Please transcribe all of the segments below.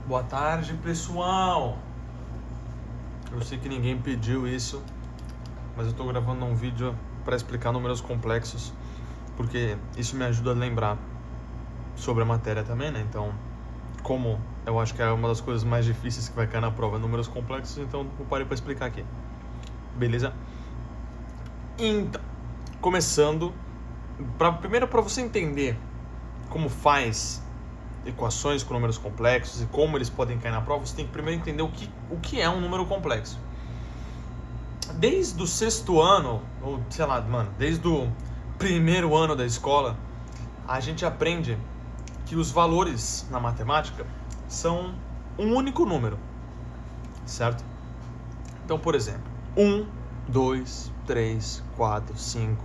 Boa tarde, pessoal. Eu sei que ninguém pediu isso, mas eu tô gravando um vídeo para explicar números complexos, porque isso me ajuda a lembrar sobre a matéria também, né? Então, como eu acho que é uma das coisas mais difíceis que vai cair na prova, números complexos, então eu parei para explicar aqui. Beleza? Então, começando, primeiro para você entender como faz equações com números complexos e como eles podem cair na prova, você tem que primeiro entender o que é um número complexo. Desde o sexto ano, ou sei lá, desde o primeiro ano da escola, a gente aprende que os valores na matemática são um único número, certo? Então, por exemplo, 1, 2, 3, 4, 5.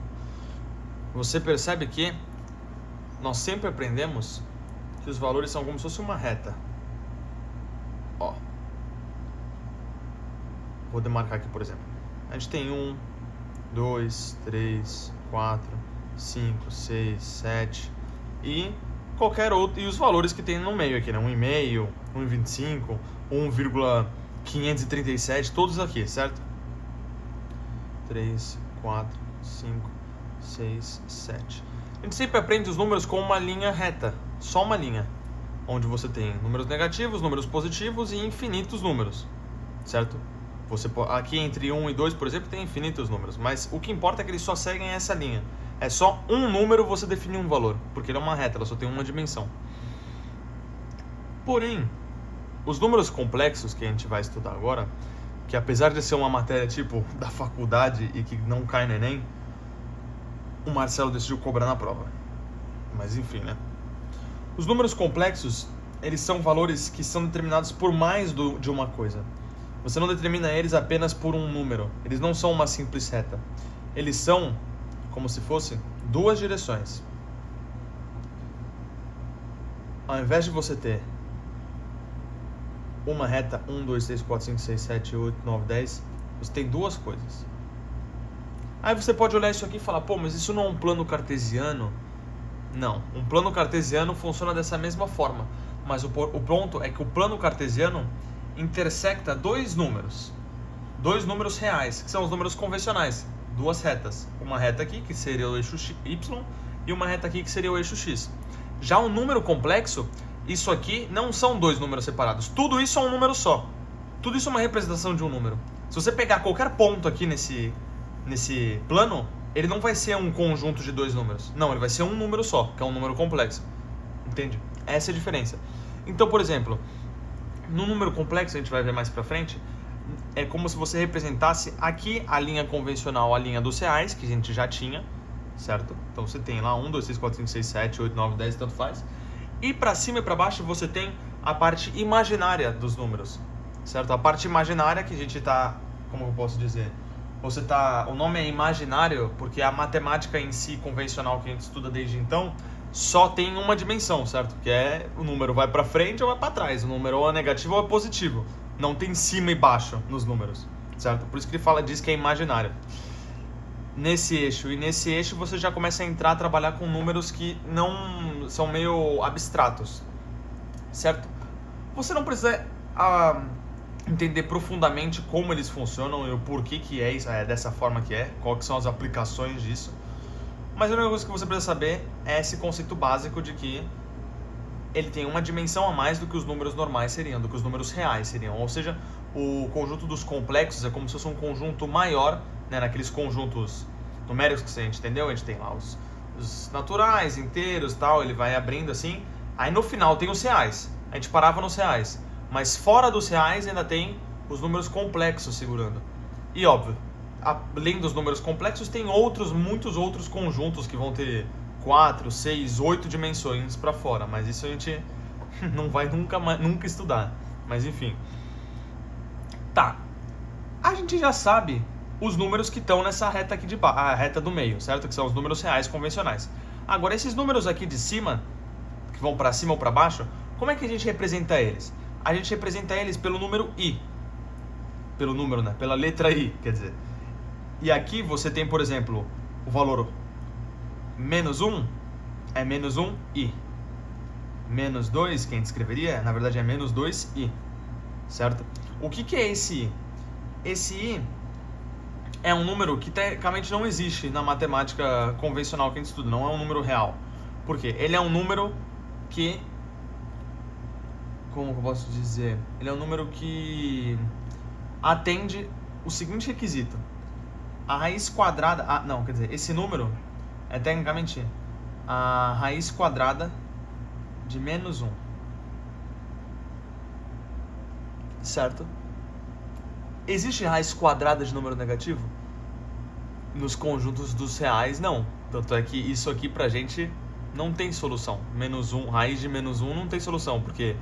Você percebe que nós sempre aprendemos que os valores são como se fosse uma reta. Ó. Vou demarcar aqui, por exemplo. A gente tem 1, 2, 3, 4, 5, 6, 7 e qualquer outro. E os valores que tem no meio aqui, né? 1,5, 1,25, 1,537, todos aqui, certo? 3, 4, 5, 6, 7. A gente sempre aprende os números com uma linha reta, só uma linha, onde você tem números negativos, números positivos e infinitos números, certo? Aqui entre 1 e 2, por exemplo, tem infinitos números, mas o que importa é que eles só seguem essa linha. É só um número você definir um valor, porque ele é uma reta, ela só tem uma dimensão. Porém, os números complexos que a gente vai estudar agora, que apesar de ser uma matéria tipo da faculdade e que não cai no Enem, o Marcelo decidiu cobrar na prova. Mas enfim, né? Os números complexos, eles são valores que são determinados por mais de uma coisa. Você não determina eles apenas por um número. Eles não são uma simples reta. Eles são como se fossem duas direções. Ao invés de você ter uma reta 1, 2, 3, 4, 5, 6, 7, 8, 9, 10, você tem duas coisas. Aí você pode olhar isso aqui e falar, pô, mas isso não é um plano cartesiano? Não, um plano cartesiano funciona dessa mesma forma, mas o ponto é que o plano cartesiano intersecta dois números reais, que são os números convencionais, duas retas, uma reta aqui que seria o eixo y e uma reta aqui que seria o eixo x. Já um número complexo, isso aqui não são dois números separados, tudo isso é um número só, tudo isso é uma representação de um número. Se você pegar qualquer ponto aqui nesse plano, ele não vai ser um conjunto de dois números. Não, ele vai ser um número só, que é um número complexo. Entende? Essa é a diferença. Então, por exemplo, no número complexo, a gente vai ver mais pra frente, é como se você representasse aqui a linha convencional, a linha dos reais, que a gente já tinha, certo? Então você tem lá 1, 2, 3, 4, 5, 6, 7, 8, 9, 10, tanto faz. E pra cima e pra baixo você tem a parte imaginária dos números, certo? A parte imaginária que a gente tá, como eu posso dizer... O nome é imaginário porque a matemática em si, convencional, que a gente estuda desde então, só tem uma dimensão, certo? Que é o número vai para frente ou vai para trás, o número ou é negativo ou é positivo. Não tem cima e baixo nos números, certo? Por isso que ele diz que é imaginário. Nesse eixo você já começa a entrar a trabalhar com números que não são meio abstratos, certo? Você não precisa... entender profundamente como eles funcionam e o porquê que é dessa forma que é, quais que são as aplicações disso. Mas a única coisa que você precisa saber é esse conceito básico de que ele tem uma dimensão a mais do que os números normais seriam, do que os números reais seriam. Ou seja, o conjunto dos complexos é como se fosse um conjunto maior, né, naqueles conjuntos numéricos que a gente entendeu. A gente tem lá os naturais, inteiros, tal, ele vai abrindo assim. Aí no final tem os reais. A gente parava nos reais. Mas fora dos reais ainda tem os números complexos segurando. E óbvio, além dos números complexos, tem muitos outros conjuntos que vão ter 4, 6, 8 dimensões para fora. Mas isso a gente não vai nunca estudar. Mas enfim. Tá. A gente já sabe os números que estão nessa reta aqui a reta do meio, certo? Que são os números reais convencionais. Agora, esses números aqui de cima, que vão para cima ou para baixo, como é que a gente representa eles? A gente representa eles pelo número i. Pelo número, né? Pela letra i, quer dizer. E aqui você tem, por exemplo, o valor menos 1 é menos 1i. menos 2, que a gente escreveria, na verdade é menos 2i, certo? O que é esse i? Esse i é um número que tecnicamente não existe na matemática convencional que a gente estuda, não é um número real. Por quê? Ele é um número que... Como que eu posso dizer? Ele é um número que atende o seguinte requisito. A raiz quadrada... não, quer dizer, esse número é tecnicamente a raiz quadrada de menos 1. Certo? Existe raiz quadrada de número negativo? Nos conjuntos dos reais, não. Tanto é que isso aqui pra gente não tem solução. Menos 1, raiz de menos 1 não tem solução, porque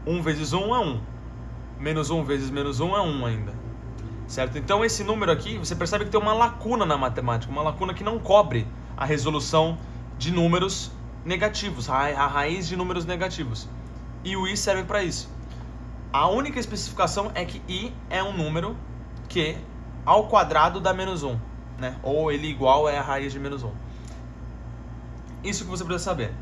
1 vezes 1 é 1. Menos 1 vezes menos 1 é 1 ainda. Certo? Então esse número aqui, você percebe que tem uma lacuna na matemática, uma lacuna que não cobre a resolução de números negativos, a raiz de números negativos. E o i serve para isso. A única especificação é que i é um número que ao quadrado dá menos 1, né? Ou ele igual é a raiz de menos 1. Isso que você precisa saber.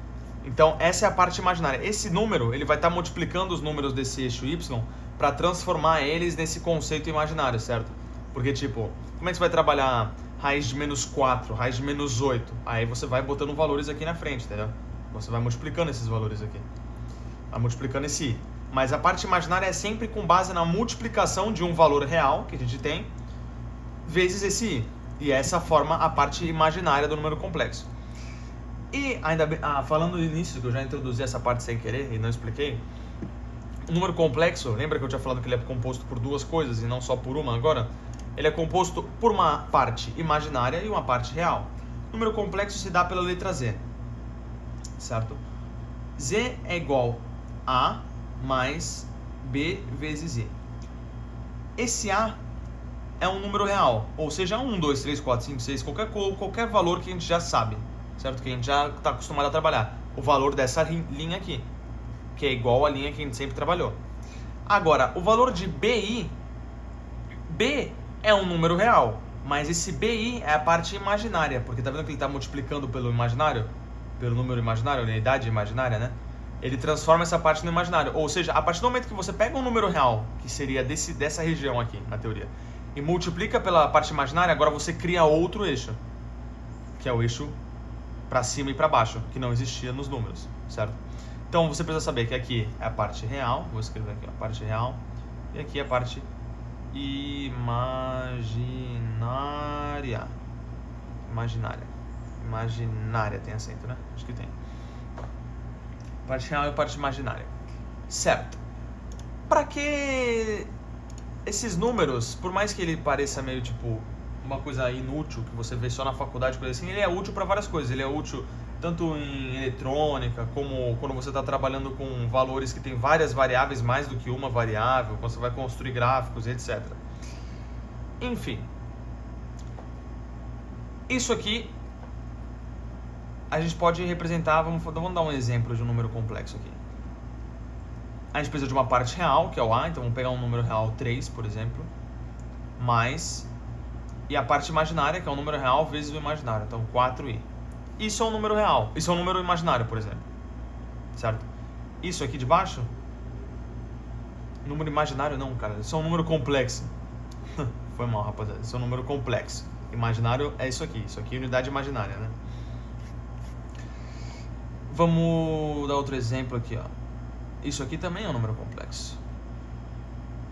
Então essa é a parte imaginária. Esse número ele vai estar multiplicando os números desse eixo y para transformar eles nesse conceito imaginário, certo? Porque tipo, como é que você vai trabalhar raiz de menos 4, raiz de menos 8? Aí você vai botando valores aqui na frente, entendeu? Você vai multiplicando esses valores aqui. Vai multiplicando esse i. Mas a parte imaginária é sempre com base na multiplicação de um valor real que a gente tem vezes esse i. E essa forma a parte imaginária do número complexo. E ainda bem, falando nisso, que eu já introduzi essa parte sem querer e não expliquei, o número complexo, lembra que eu tinha falado que ele é composto por duas coisas e não só por uma agora? Ele é composto por uma parte imaginária e uma parte real. O número complexo se dá pela letra z, certo? Z é igual a mais b vezes i. Esse a é um número real, ou seja, 1, 2, 3, 4, 5, 6, qualquer valor que a gente já sabe, certo? Que a gente já está acostumado a trabalhar. O valor dessa linha aqui, que é igual à linha que a gente sempre trabalhou. Agora, o valor de bi, b é um número real, mas esse bi é a parte imaginária, porque tá vendo que ele está multiplicando pelo imaginário? Pelo número imaginário, unidade imaginária, né? Ele transforma essa parte no imaginário. Ou seja, a partir do momento que você pega um número real, que seria dessa região aqui, na teoria, e multiplica pela parte imaginária, agora você cria outro eixo, que é o eixo para cima e para baixo, que não existia nos números, certo? Então você precisa saber que aqui é a parte real, vou escrever aqui a parte real, e aqui é a parte imaginária. Imaginária tem acento, né? Acho que tem. Parte real e parte imaginária. Certo. Para que esses números, por mais que ele pareça meio tipo uma coisa inútil que você vê só na faculdade, coisa assim, ele é útil para várias coisas. Ele é útil tanto em eletrônica, como quando você está trabalhando com valores que tem várias variáveis, mais do que uma variável, quando você vai construir gráficos, etc. Enfim. Isso aqui a gente pode representar, vamos dar um exemplo de um número complexo aqui. A gente precisa de uma parte real, que é o a, então vamos pegar um número real 3, por exemplo, mais, e a parte imaginária, que é um número real vezes o imaginário, então 4i. Isso é um número real, isso é um número imaginário, por exemplo, certo? Isso aqui de baixo, número imaginário não, cara, isso é um número complexo. Foi mal, rapaziada, isso é um número complexo. Imaginário é isso aqui é unidade imaginária, né? Vamos dar outro exemplo aqui, ó. Isso aqui também é um número complexo.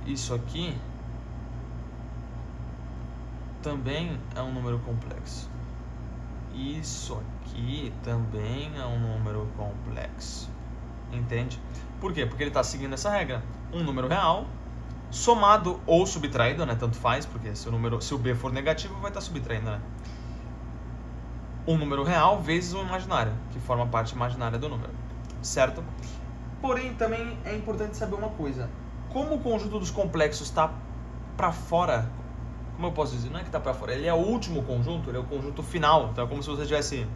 Isso aqui também é um número complexo. Isso aqui também é um número complexo. Entende? Por quê? Porque ele está seguindo essa regra. Um número real somado ou subtraído, né? Tanto faz, porque se o b for negativo, vai estar subtraindo, né? Um número real vezes um imaginário, que forma parte imaginária do número, certo? Porém, também é importante saber uma coisa. Como o conjunto dos complexos está para fora, como eu posso dizer? Não é que está para fora, ele é o último conjunto, ele é o conjunto final. Então é como se você tivesse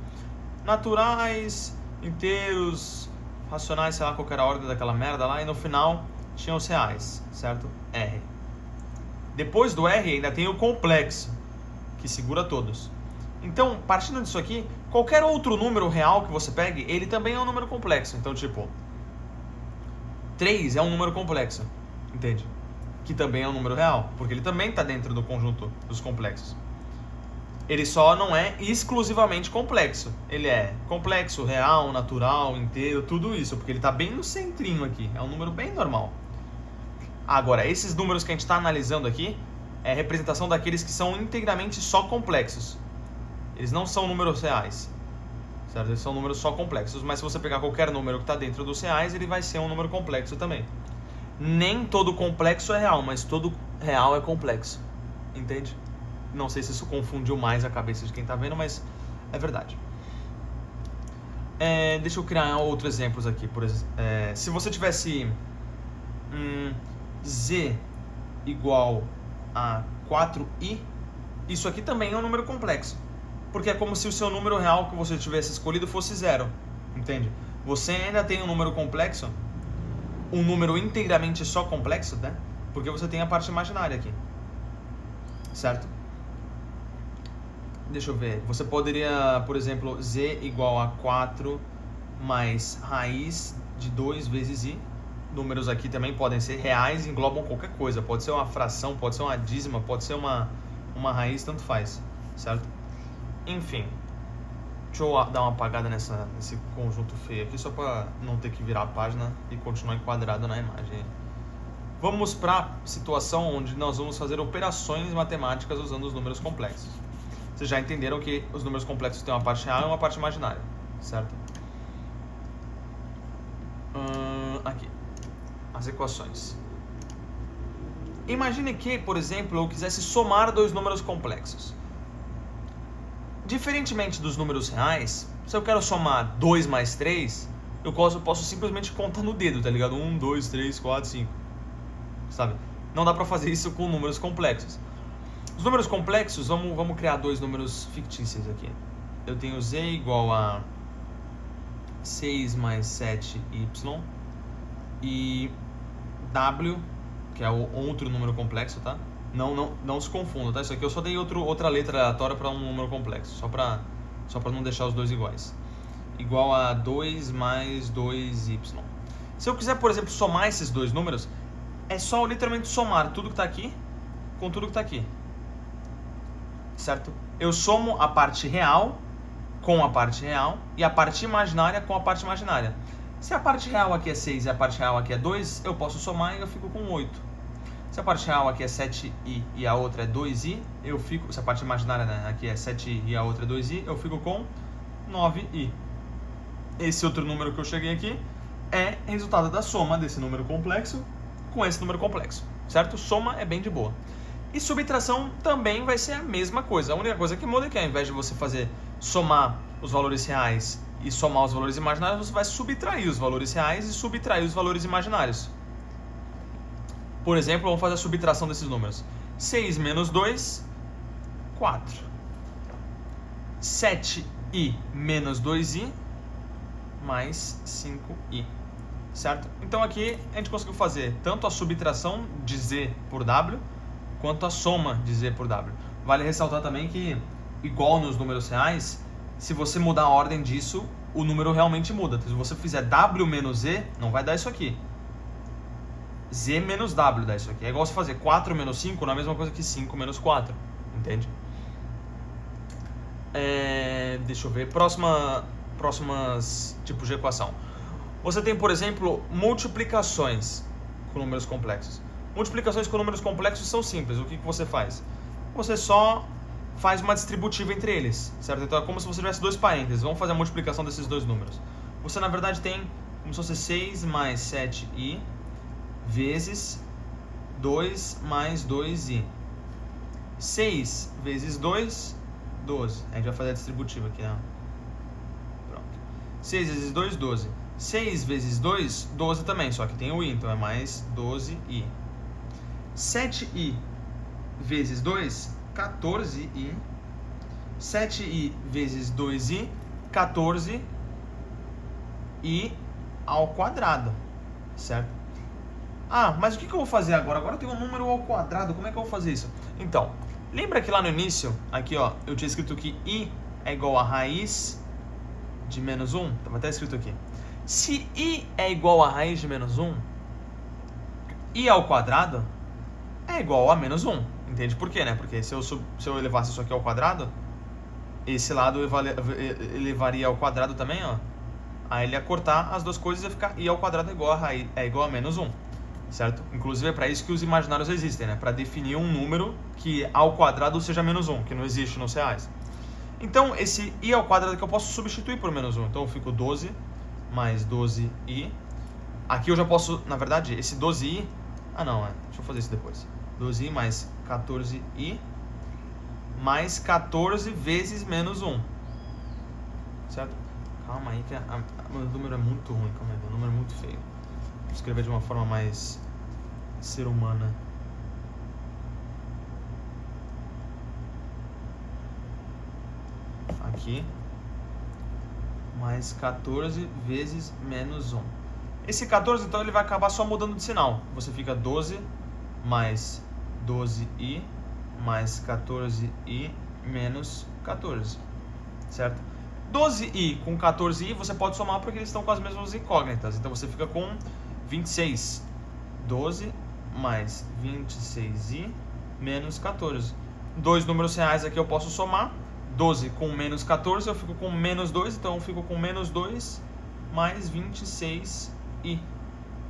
naturais, inteiros, racionais, sei lá, qual era a ordem daquela merda lá, e no final tinha os reais, certo? R. Depois do R ainda tem o complexo, que segura todos. Então, partindo disso aqui, qualquer outro número real que você pegue, ele também é um número complexo. Então, tipo, 3 é um número complexo, entende? Que também é um número real, porque ele também está dentro do conjunto dos complexos. Ele só não é exclusivamente complexo. Ele é complexo, real, natural, inteiro, tudo isso, porque ele está bem no centrinho aqui. É um número bem normal. Agora, esses números que a gente está analisando aqui é a representação daqueles que são integramente só complexos. Eles não são números reais, certo? Eles são números só complexos, mas se você pegar qualquer número que está dentro dos reais, ele vai ser um número complexo também. Nem todo complexo é real, mas todo real é complexo, entende? Não sei se isso confundiu mais a cabeça de quem está vendo, mas é verdade. Deixa eu criar outros exemplos aqui. Por exemplo, se você tivesse z igual a 4i, isso aqui também é um número complexo. Porque é como se o seu número real que você tivesse escolhido fosse 0, entende? Você ainda tem um número complexo, um número integramente só complexo, né? Porque você tem a parte imaginária aqui, certo? Deixa eu ver, você poderia, por exemplo, z igual a 4 mais raiz de 2 vezes i. Números aqui também podem ser reais, englobam qualquer coisa. Pode ser uma fração, pode ser uma dízima, pode ser uma raiz, tanto faz, certo? Enfim, deixa eu dar uma apagada nesse conjunto feio aqui, só para não ter que virar a página e continuar enquadrado na imagem. Vamos para a situação onde nós vamos fazer operações matemáticas usando os números complexos. Vocês já entenderam que os números complexos têm uma parte real e uma parte imaginária, certo? Aqui, as equações. Imagine que, por exemplo, eu quisesse somar dois números complexos. Diferentemente dos números reais, se eu quero somar 2 mais 3, eu posso simplesmente contar no dedo, tá ligado? 1, 2, 3, 4, 5, sabe? Não dá pra fazer isso com números complexos. Os números complexos, vamos criar dois números fictícios aqui. Eu tenho z igual a 6 mais 7y e w, que é o outro número complexo, tá? Não se confunda, tá? Isso aqui eu só dei outra letra aleatória para um número complexo, só para não deixar os dois iguais. Igual a 2 mais 2y. Se eu quiser, por exemplo, somar esses dois números, é só literalmente somar tudo que está aqui com tudo que está aqui, certo? Eu somo a parte real com a parte real e a parte imaginária com a parte imaginária. Se a parte real aqui é 6 e a parte real aqui é 2, eu posso somar e eu fico com 8. Se a parte real aqui é 7i e a outra é 2i, eu fico... Se a parte imaginária, né, aqui é 7i e a outra é 2i, eu fico com 9i. Esse outro número que eu cheguei aqui é resultado da soma desse número complexo com esse número complexo, certo? Soma é bem de boa. E subtração também vai ser a mesma coisa. A única coisa que muda é que ao invés de você somar os valores reais e somar os valores imaginários, você vai subtrair os valores reais e subtrair os valores imaginários. Por exemplo, vamos fazer a subtração desses números. 6 menos 2, 4. 7i menos 2i, mais 5i. Certo? Então aqui a gente conseguiu fazer tanto a subtração de z por w, quanto a soma de z por w. Vale ressaltar também que, igual nos números reais, se você mudar a ordem disso, o número realmente muda. Se você fizer w menos z, não vai dar isso aqui. Z menos w dá isso aqui. É igual você fazer 4 menos 5, não é a mesma coisa que 5 menos 4. Entende? Deixa eu ver. Próximas tipos de equação. Você tem, por exemplo, multiplicações com números complexos. Multiplicações com números complexos são simples. O que você faz? Você só faz uma distributiva entre eles, certo? Então é como se você tivesse dois parênteses. Vamos fazer a multiplicação desses dois números. Você, na verdade, tem como se fosse 6 mais 7i vezes 2 mais 2i. 6 vezes 2, 12. A gente vai fazer a distributiva aqui, né? Pronto. 6 vezes 2, 12. 6 vezes 2, 12 também, só que tem o i, então é mais 12i. 7i vezes 2, 14i. 7i vezes 2i, 14i ao quadrado, certo? Ah, mas o que eu vou fazer agora? Agora eu tenho um número ao quadrado, como é que eu vou fazer isso? Então, lembra que lá no início, aqui ó, eu tinha escrito que i é igual a raiz de menos 1? Estava até escrito aqui. Se i é igual a raiz de menos 1, i ao quadrado é igual a menos 1. Entende por quê, né? Porque se eu elevasse isso aqui ao quadrado, esse lado elevaria ao quadrado também, ó. Aí ele ia cortar as duas coisas e ia ficar i ao quadrado é igual a menos 1. Certo? Inclusive é para isso que os imaginários existem, né? Para definir um número que ao quadrado seja menos 1, que não existe nos reais. Então, esse i ao quadrado que eu posso substituir por menos 1. Então, eu fico 12 mais 12i. Aqui eu já posso, na verdade, esse 12i... Ah, não, deixa eu fazer isso depois. 12i mais 14i mais 14 vezes menos 1. Certo? Calma aí que o número é muito ruim. Calma aí, o número é muito feio. Vou escrever de uma forma mais ser humana. Aqui, mais 14 vezes menos 1. Esse 14, então, ele vai acabar só mudando de sinal. Você fica 12 mais 12i mais 14i menos 14, certo? 12i com 14i você pode somar porque eles estão com as mesmas incógnitas. Então, você fica com 26. 12 mais 26i menos 14. Dois números reais aqui eu posso somar. 12 com menos 14, eu fico com menos 2, então eu fico com menos 2 mais 26i.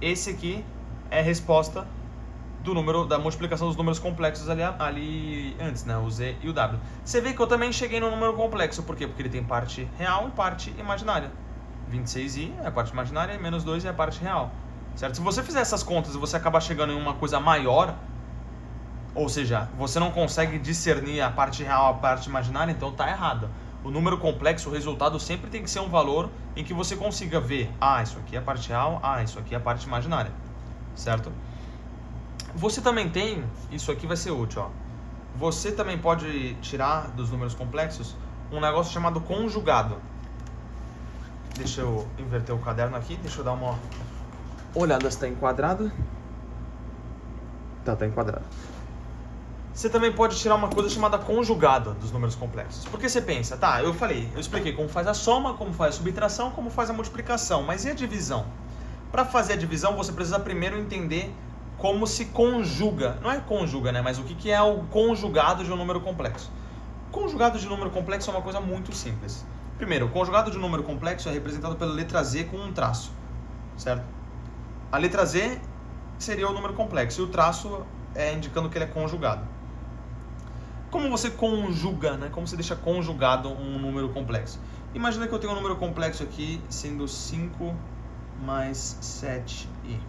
Esse aqui é a resposta do número, da multiplicação dos números complexos ali antes, né? O z e o w. Você vê que eu também cheguei no número complexo, por quê? Porque ele tem parte real e parte imaginária. 26i é a parte imaginária e menos 2 é a parte real. Certo? Se você fizer essas contas e você acabar chegando em uma coisa maior, ou seja, você não consegue discernir a parte real, a parte imaginária, então está errado. O número complexo, o resultado sempre tem que ser um valor em que você consiga ver, isso aqui é a parte real, isso aqui é a parte imaginária, certo? Você também tem, isso aqui vai ser útil, ó. Você também pode tirar dos números complexos um negócio chamado conjugado. Deixa eu inverter o caderno aqui, deixa eu dar uma olhada se está enquadrado. Tá enquadrado. Você também pode tirar uma coisa chamada conjugado dos números complexos. Porque você pensa, eu expliquei como faz a soma, como faz a subtração, como faz a multiplicação, mas e a divisão? Para fazer a divisão, você precisa primeiro entender como se conjuga. Não é conjuga, né? Mas o que é o conjugado de um número complexo? O conjugado de um número complexo é uma coisa muito simples. Primeiro, o conjugado de um número complexo é representado pela letra z com um traço, certo? A letra z seria o número complexo e o traço é indicando que ele é conjugado. Como você conjuga, né? Como você deixa conjugado um número complexo? Imagina que eu tenho um número complexo aqui sendo 5 mais 7i.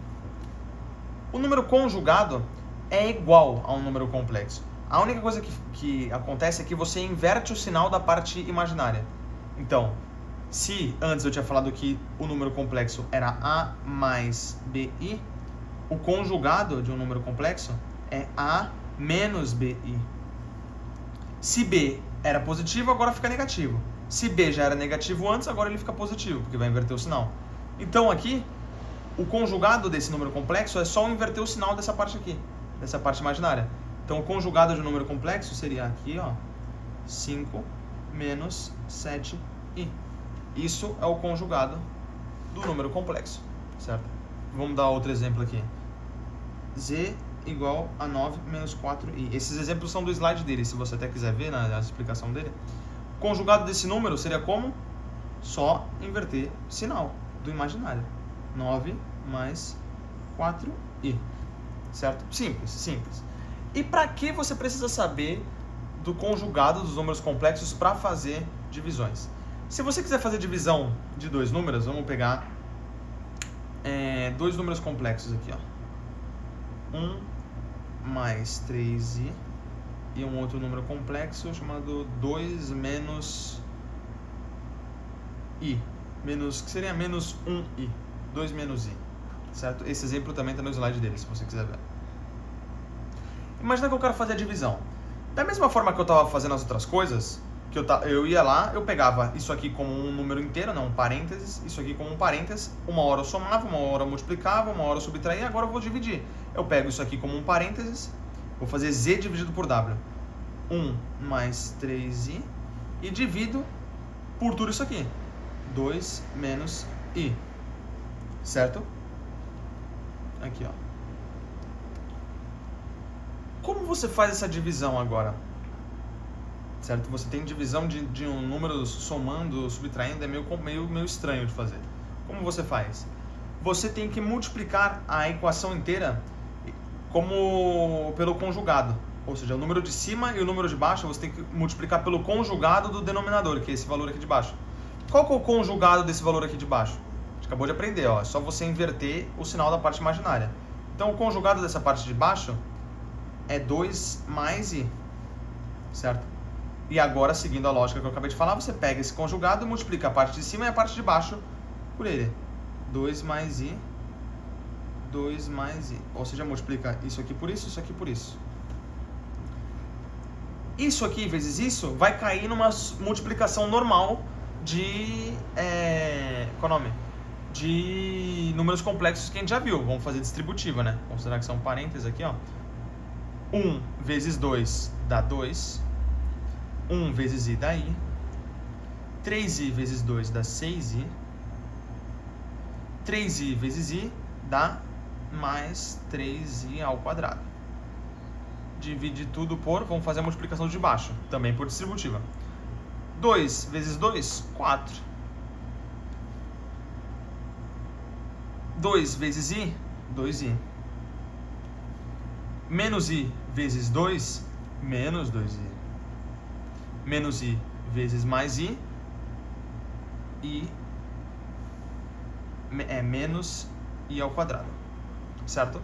O número conjugado é igual a um número complexo. A única coisa que acontece é que você inverte o sinal da parte imaginária. Então, se antes eu tinha falado que o número complexo era a mais bi, o conjugado de um número complexo é a menos bi. Se b era positivo, agora fica negativo. Se b já era negativo antes, agora ele fica positivo, porque vai inverter o sinal. Então aqui, o conjugado desse número complexo é só inverter o sinal dessa parte aqui, dessa parte imaginária. Então o conjugado de um número complexo seria aqui, ó, 5 menos 7i. Isso é o conjugado do número complexo, certo? Vamos dar outro exemplo aqui. Z igual a 9 menos 4i. Esses exemplos são do slide dele, se você até quiser ver na explicação dele. O conjugado desse número seria como? Só inverter o sinal do imaginário. 9 mais 4i. Certo? Simples, simples. E para que você precisa saber do conjugado dos números complexos para fazer divisões? Se você quiser fazer divisão de dois números, vamos pegar dois números complexos aqui, ó. 1 mais 3i e um outro número complexo chamado 2 menos i, que seria menos 1i, 2 menos i, certo? Esse exemplo também está no slide dele, se você quiser ver. Imagina que eu quero fazer a divisão. Da mesma forma que eu estava fazendo as outras coisas, que eu ia lá, eu pegava isso aqui como um número inteiro, não um parênteses, isso aqui como um parênteses, uma hora eu somava, uma hora eu multiplicava, uma hora eu subtraía, agora eu vou dividir. Eu pego isso aqui como um parênteses, vou fazer z dividido por w. 1 mais 3i e divido por tudo isso aqui. 2 menos i. Certo? Aqui, ó. como você faz essa divisão agora? Certo? Você tem divisão de um número somando, subtraindo, é meio estranho de fazer. Como você faz? Você tem que multiplicar a equação inteira pelo conjugado. Ou seja, o número de cima e o número de baixo você tem que multiplicar pelo conjugado do denominador, que é esse valor aqui de baixo. Qual que é o conjugado desse valor aqui de baixo? A gente acabou de aprender, ó. É só você inverter o sinal da parte imaginária. Então, o conjugado dessa parte de baixo é 2 mais i, certo? E agora, seguindo a lógica que eu acabei de falar, você pega esse conjugado e multiplica a parte de cima e a parte de baixo por ele. 2 mais i, 2 mais i. Ou seja, multiplica isso aqui por isso aqui por isso. Isso aqui vezes isso vai cair numa multiplicação normal de... qual é o nome? De números complexos que a gente já viu. Vamos fazer distributiva, né? Considerar que são parênteses aqui, ó. 1 vezes 2 dá 2. 1 vezes i dá i. 3i vezes 2 dá 6i. 3i vezes i dá mais 3i ao quadrado. Divide tudo por... Vamos fazer a multiplicação de baixo, também por distributiva. 2 vezes 2, 4. 2 vezes i, 2i. Menos i vezes 2, menos 2i. Menos i vezes mais i, é menos i ao quadrado, certo?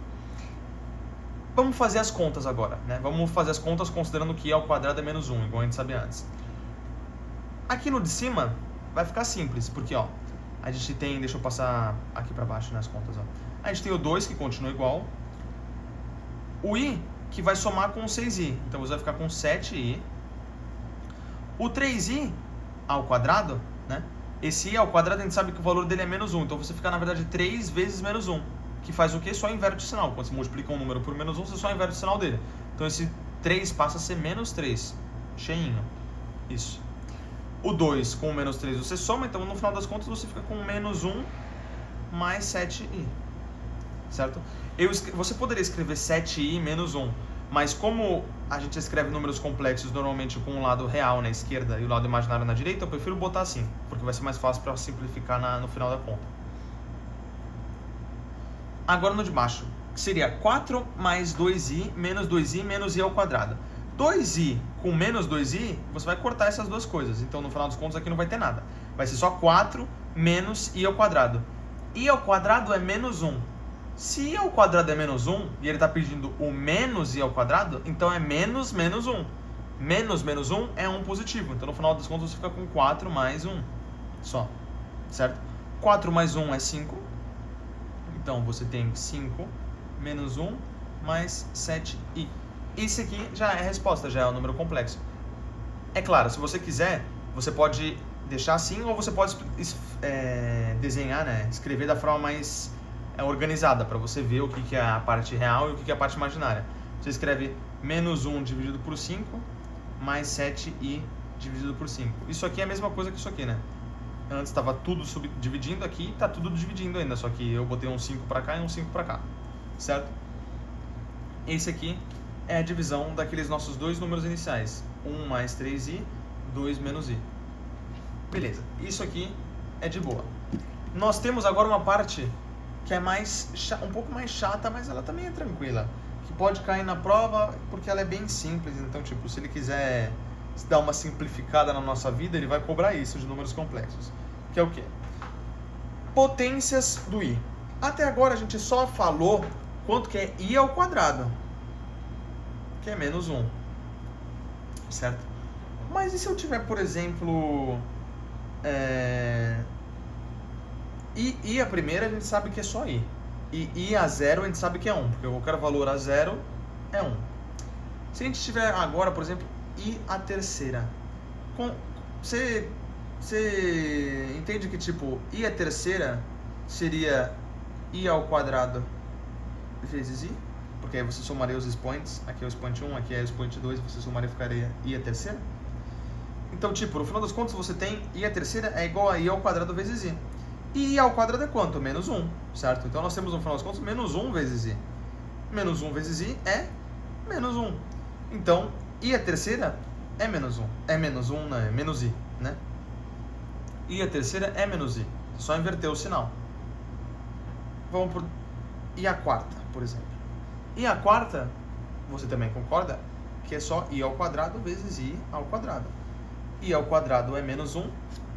Vamos fazer as contas agora, né? Vamos fazer as contas considerando que i ao quadrado é menos 1, igual a gente sabia antes. Aqui no de cima vai ficar simples, porque ó, a gente tem, deixa eu passar aqui para baixo nas contas, ó. A gente tem o 2 que continua igual, o i que vai somar com 6i, então você vai ficar com 7i. O 3i ao quadrado, né? Esse i ao quadrado a gente sabe que o valor dele é menos 1, então você fica na verdade 3 vezes menos 1, que faz o quê? Só inverte o sinal. Quando você multiplica um número por menos 1, você só inverte o sinal dele. Então esse 3 passa a ser menos 3, cheinho, isso. O 2 com o menos 3 você soma, então no final das contas você fica com menos 1 mais 7i, certo? Você poderia escrever 7i menos 1, mas como a gente escreve números complexos normalmente com o lado real na esquerda e o lado imaginário na direita, eu prefiro botar assim, porque vai ser mais fácil para simplificar no final da conta. Agora no de baixo, que seria 4 mais 2i menos 2i menos i ao quadrado. 2i com menos 2i, você vai cortar essas duas coisas. Então, no final dos contos, aqui não vai ter nada. Vai ser só 4 menos i ao quadrado. I ao quadrado é menos 1. Se i ao quadrado é menos 1, e ele está pedindo o menos i ao quadrado, então é menos menos 1. Menos menos 1 é 1 positivo. Então, no final dos contos, você fica com 4 mais 1 só. Certo? 4 mais 1 é 5. Então, você tem 5 menos 1 mais 7i. Esse aqui já é a resposta, já é um número complexo. É claro, se você quiser, você pode deixar assim ou você pode desenhar, né? Escrever da forma mais organizada, para você ver o que é a parte real e o que é a parte imaginária. Você escreve menos 1 dividido por 5 mais 7i dividido por 5. Isso aqui é a mesma coisa que isso aqui, né? Antes estava tudo subdividindo, aqui está tudo dividindo ainda, só que eu botei um 5 para cá e um 5 para cá, certo? Esse aqui é a divisão daqueles nossos dois números iniciais, 1 mais 3i, 2 menos i. Beleza, isso aqui é de boa. Nós temos agora uma parte que é um pouco mais chata, mas ela também é tranquila, que pode cair na prova porque ela é bem simples. Então, tipo, se ele quiser dar uma simplificada na nossa vida, ele vai cobrar isso de números complexos, que é o quê? Potências do i. Até agora a gente só falou quanto que é i ao quadrado, que é menos 1, certo? Mas e se eu tiver, por exemplo, i a primeira a gente sabe que é só i, e i a zero a gente sabe que é 1, porque qualquer valor a zero é 1. Se a gente tiver agora, por exemplo, i a terceira, você entende que tipo, i a terceira seria i ao quadrado vezes i? Porque aí você somaria os expoentes, aqui é o expoente 1, aqui é o expoente 2, você somaria e ficaria i a terceira. Então, tipo, no final das contas você tem i a terceira é igual a i ao quadrado vezes i. E i ao quadrado é quanto? Menos 1, certo? Então nós temos no final das contas menos 1 vezes i. Menos 1 vezes i é menos 1. Então, e a terceira é menos 1. É menos 1, não, é menos i, né? E a terceira é menos i. Só inverter o sinal. Vamos por... E a quarta, por exemplo. E a quarta, você também concorda? Que é só i ao quadrado vezes i ao quadrado. I ao quadrado é menos 1,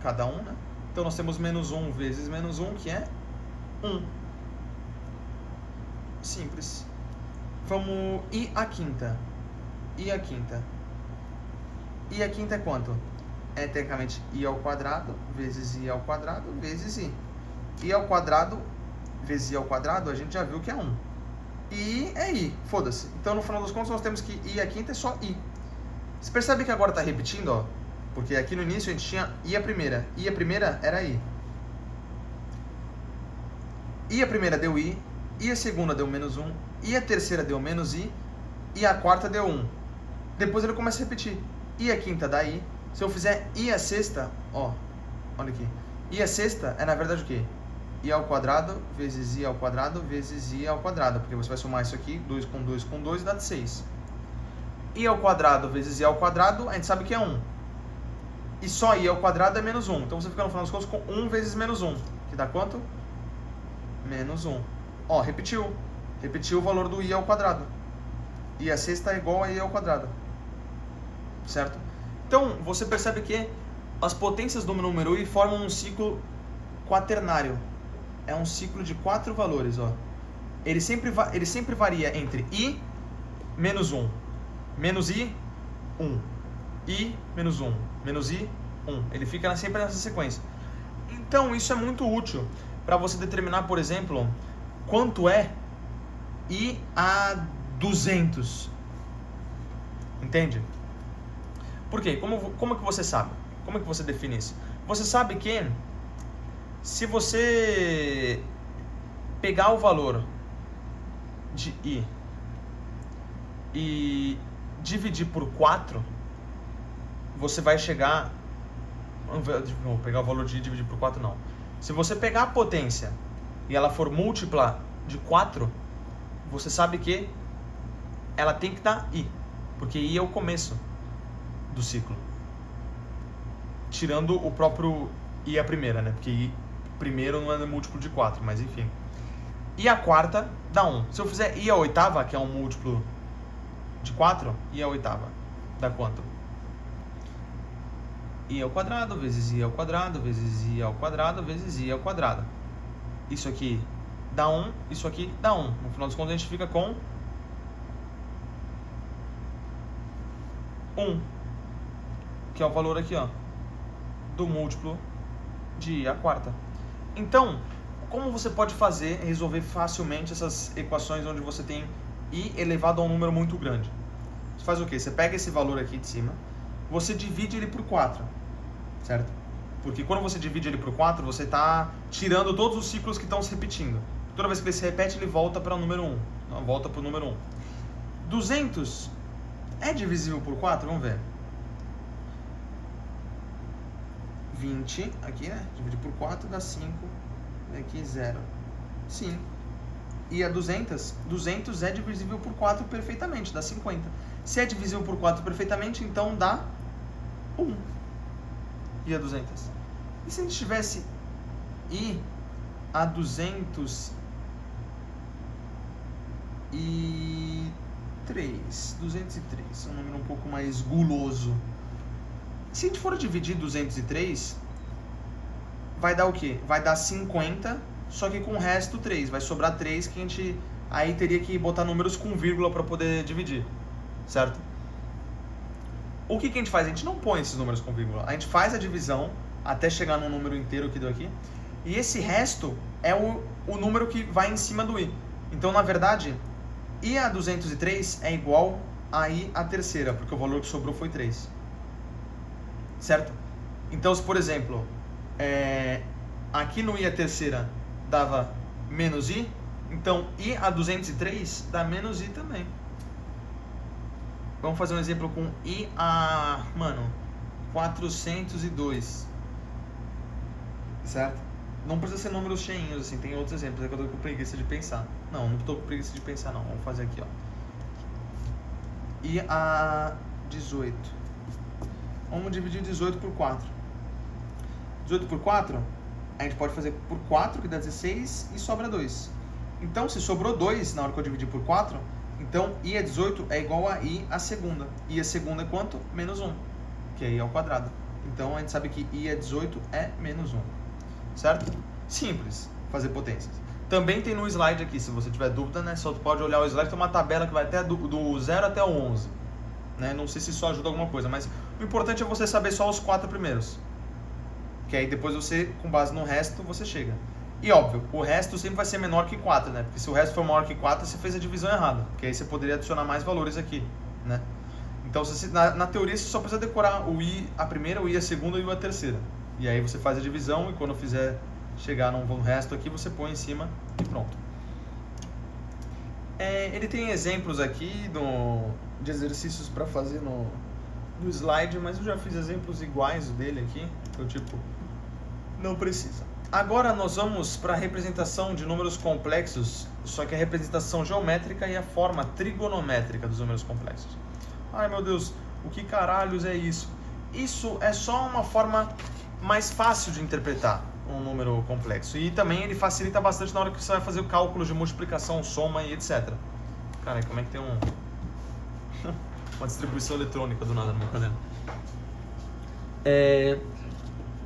cada um, né? Então nós temos menos 1 vezes menos 1, que é 1. Simples. Vamos... E a quinta? E a quinta? E a quinta é quanto? É tecnicamente i ao quadrado vezes i ao quadrado vezes i. I ao quadrado vezes i ao quadrado, a gente já viu que é 1. I é i, foda-se. Então no final das contas nós temos que i a quinta é só i. Você percebe que agora está repetindo, ó? Porque aqui no início a gente tinha i a primeira. I a primeira era i. I a primeira deu i. I a segunda deu menos 1. I a terceira deu menos i. E a quarta deu 1. Depois ele começa a repetir. I a quinta dá i. Se eu fizer i a sexta, ó, olha aqui. I a sexta é na verdade o quê? I ao quadrado vezes i ao quadrado vezes i ao quadrado. Porque você vai somar isso aqui, 2 com 2 com 2 dá 6. I ao quadrado vezes i ao quadrado, a gente sabe que é 1. E só i ao quadrado é menos 1. Então você fica no final das contas com 1 vezes menos 1. Que dá quanto? Menos 1. Ó, repetiu. Repetiu o valor do i ao quadrado. I a sexta é igual a i ao quadrado. Certo? Então, você percebe que as potências do número i formam um ciclo quaternário. É um ciclo de 4 valores, ó. Ele sempre varia entre i menos 1. Menos i, 1. I menos 1. Menos i, 1. Ele fica sempre nessa sequência. Então, isso é muito útil para você determinar, por exemplo, quanto é i a 200. Entende? Por quê? Como que você sabe? Como é que você define isso? Você sabe que se você pegar o valor de i e dividir por 4, você vai chegar... Não vou pegar o valor de i e dividir por 4, não. Se você pegar a potência e ela for múltipla de 4, você sabe que ela tem que dar i, porque i é o começo do ciclo. Tirando o próprio i a primeira, né? Porque i primeiro não é múltiplo de 4, mas enfim. I a quarta dá 1. Se eu fizer i a oitava, que é um múltiplo de 4, i a oitava dá quanto? I ao quadrado vezes i ao quadrado vezes i ao quadrado vezes i ao quadrado. Isso aqui dá 1, isso aqui dá 1. No final dos contos a gente fica com 1, que é o valor aqui, ó, do múltiplo de i à quarta. Então, como você pode resolver facilmente essas equações onde você tem i elevado a um número muito grande? Você faz o quê? Você pega esse valor aqui de cima, você divide ele por 4, certo? Porque quando você divide ele por 4, você está tirando todos os ciclos que estão se repetindo. Toda vez que ele se repete, ele volta para o número 1. Não, volta para o número 1. 200 é divisível por 4? Vamos ver. 20, aqui, né? Dividir por 4 dá 5. Aqui 0. Sim. E a 200? 200 é divisível por 4 perfeitamente, dá 50. Se é divisível por 4 perfeitamente, então dá 1. E a 200? E se a gente tivesse i a 203? 203, um número um pouco mais guloso. Se a gente for dividir 203, vai dar o quê? Vai dar 50, só que com o resto 3. Vai sobrar 3 que a gente aí teria que botar números com vírgula para poder dividir, certo? O que a gente faz? A gente não põe esses números com vírgula. A gente faz a divisão até chegar no número inteiro que deu aqui. E esse resto é o número que vai em cima do i. Então, na verdade, i a 203 é igual a i a terceira, porque o valor que sobrou foi 3. Certo? Então, se por exemplo, aqui no i a terceira dava menos i, então i a 203 dá menos i também. Vamos fazer um exemplo com i a, 402. Certo? Não precisa ser números cheinhos, assim, tem outros exemplos, é que eu tô com preguiça de pensar. Não tô com preguiça de pensar não, vamos fazer aqui, ó. e a 18. Vamos dividir 18 por 4. 18 por 4, a gente pode fazer por 4, que dá 16, e sobra 2. Então, se sobrou 2 na hora que eu dividir por 4, então I a 18 é igual a I a segunda. I a segunda é quanto? Menos 1, que é I ao quadrado. Então, a gente sabe que I a 18 é menos 1. Certo? Simples fazer potências. Também tem no slide aqui, se você tiver dúvida, né? Só pode olhar o slide, tem uma tabela que vai até do 0 até o 11. Né? Não sei se isso ajuda alguma coisa, mas o importante é você saber só os 4 primeiros. Que aí depois você, com base no resto, você chega. E óbvio, o resto sempre vai ser menor que 4, né? Porque se o resto for maior que 4, você fez a divisão errada. Porque aí você poderia adicionar mais valores aqui, né? Então, na teoria, você só precisa decorar o I a primeira, o I a segunda e o I a terceira. E aí você faz a divisão e quando fizer chegar no resto aqui, você põe em cima e pronto. Ele tem exemplos aqui de exercícios para fazer no slide, mas eu já fiz exemplos iguais dele aqui. Então, tipo, não precisa. Agora nós vamos para a representação de números complexos, só que a representação geométrica e a forma trigonométrica dos números complexos. Ai meu Deus, o que caralhos é isso? Isso é só uma forma mais fácil de interpretar um número complexo. E também ele facilita bastante na hora que você vai fazer o cálculo de multiplicação, soma e etc. Cara, como é que tem uma distribuição eletrônica do nada no meu caderno?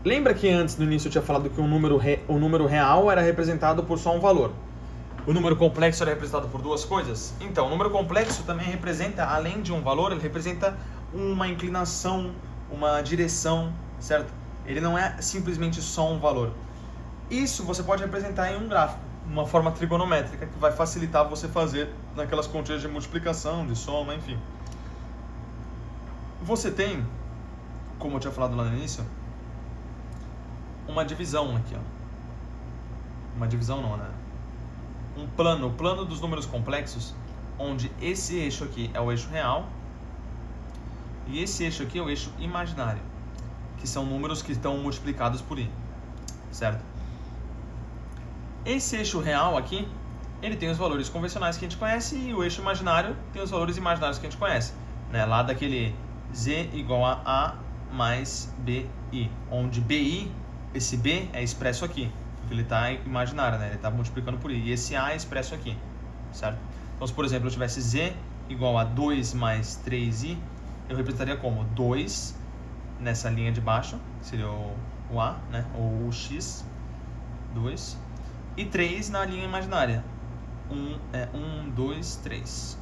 Lembra que antes, no início, eu tinha falado que o número real era representado por só um valor. O número complexo era representado por duas coisas? Então, o número complexo também representa, além de um valor, ele representa uma inclinação, uma direção, certo? Ele não é simplesmente só um valor. Isso você pode representar em um gráfico, uma forma trigonométrica, que vai facilitar você fazer naquelas continhas de multiplicação, de soma, enfim. Você tem, como eu tinha falado lá no início, uma divisão aqui, ó. Uma divisão não, né? O plano dos números complexos, onde esse eixo aqui é o eixo real e esse eixo aqui é o eixo imaginário, que são números que estão multiplicados por i, certo? Esse eixo real aqui, ele tem os valores convencionais que a gente conhece e o eixo imaginário tem os valores imaginários que a gente conhece, né? Lá daquele z igual a mais bi, onde bi, esse b é expresso aqui, porque ele está imaginário, né? Ele está multiplicando por i, e esse a é expresso aqui, certo? Então, se por exemplo eu tivesse z igual a 2 mais 3i, eu representaria como 2 nessa linha de baixo, que seria o a, né? Ou o x, 2, e 3 na linha imaginária, 1, 2, 3.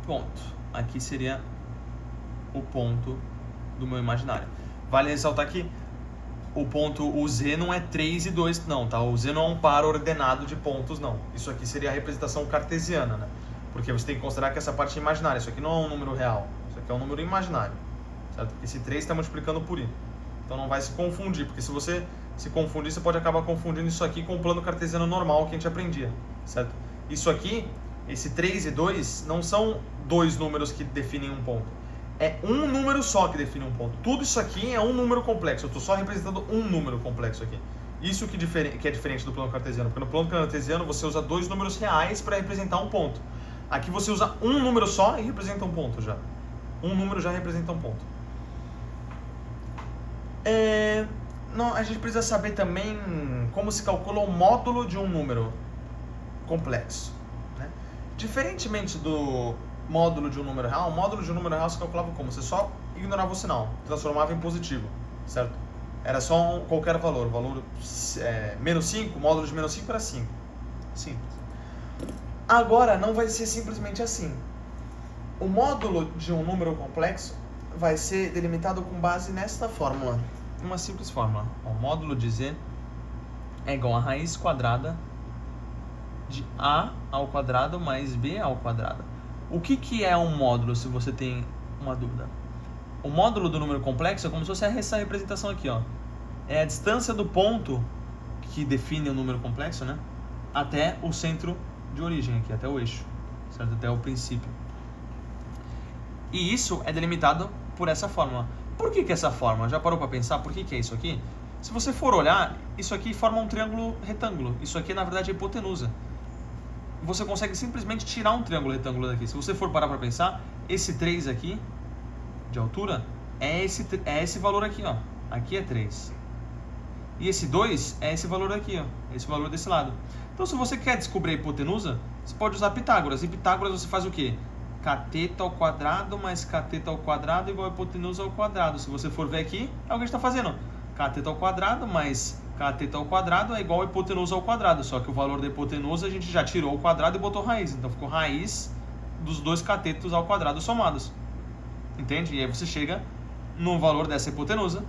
Ponto. Aqui seria o ponto do meu imaginário. Vale ressaltar que o z não é 3 e 2 não, tá? O z não é um par ordenado de pontos, não. Isso aqui seria a representação cartesiana, né? Porque você tem que considerar que essa parte é imaginária. Isso aqui não é um número real. Isso aqui é um número imaginário, certo? Esse 3 está multiplicando por i. Então não vai se confundir, porque se você se confundir, você pode acabar confundindo isso aqui com o plano cartesiano normal que a gente aprendia, certo? Isso aqui, esse 3 e 2, não são dois números que definem um ponto. É um número só que define um ponto. Tudo isso aqui é um número complexo. Eu estou só representando um número complexo aqui. Isso que é diferente do plano cartesiano. Porque no plano cartesiano você usa dois números reais para representar um ponto. Aqui você usa um número só e representa um ponto já. Um número já representa um ponto. A gente precisa saber também como se calcula o módulo de um número complexo, né? Diferentemente do módulo de um número real, o módulo de um número real se calculava como? Você só ignorava o sinal, transformava em positivo, certo? Era só qualquer valor. O valor menos 5, o módulo de menos 5 era 5. Simples. Agora não vai ser simplesmente assim. O módulo de um número complexo vai ser delimitado com base nesta fórmula. Uma simples fórmula. O módulo de z é igual a raiz quadrada de a ao quadrado mais b ao quadrado. O que é um módulo, se você tem uma dúvida? O módulo do número complexo é como se fosse essa representação aqui, ó. É a distância do ponto que define o número complexo, né? Até o centro de origem aqui, até o eixo, certo? Até o princípio. E isso é delimitado por essa fórmula. Por que essa fórmula? Já parou para pensar por que é isso aqui? Se você for olhar, isso aqui forma um triângulo retângulo. Isso aqui, na verdade, é hipotenusa. você consegue simplesmente tirar um triângulo retângulo daqui. Se você for parar para pensar, esse 3 aqui, de altura, é esse valor aqui, ó. Aqui é 3. E esse 2 é esse valor aqui, ó. Esse valor desse lado. Então, se você quer descobrir a hipotenusa, você pode usar Pitágoras. E Pitágoras você faz o quê? Cateto ao quadrado mais cateto ao quadrado igual a hipotenusa ao quadrado. Se você for ver aqui, é o que a gente está fazendo. Cateto ao quadrado mais cateto ao quadrado é igual a hipotenusa ao quadrado. Só que o valor da hipotenusa a gente já tirou o quadrado e botou raiz. Então, ficou raiz dos dois catetos ao quadrado somados. Entende? E aí você chega no valor dessa hipotenusa,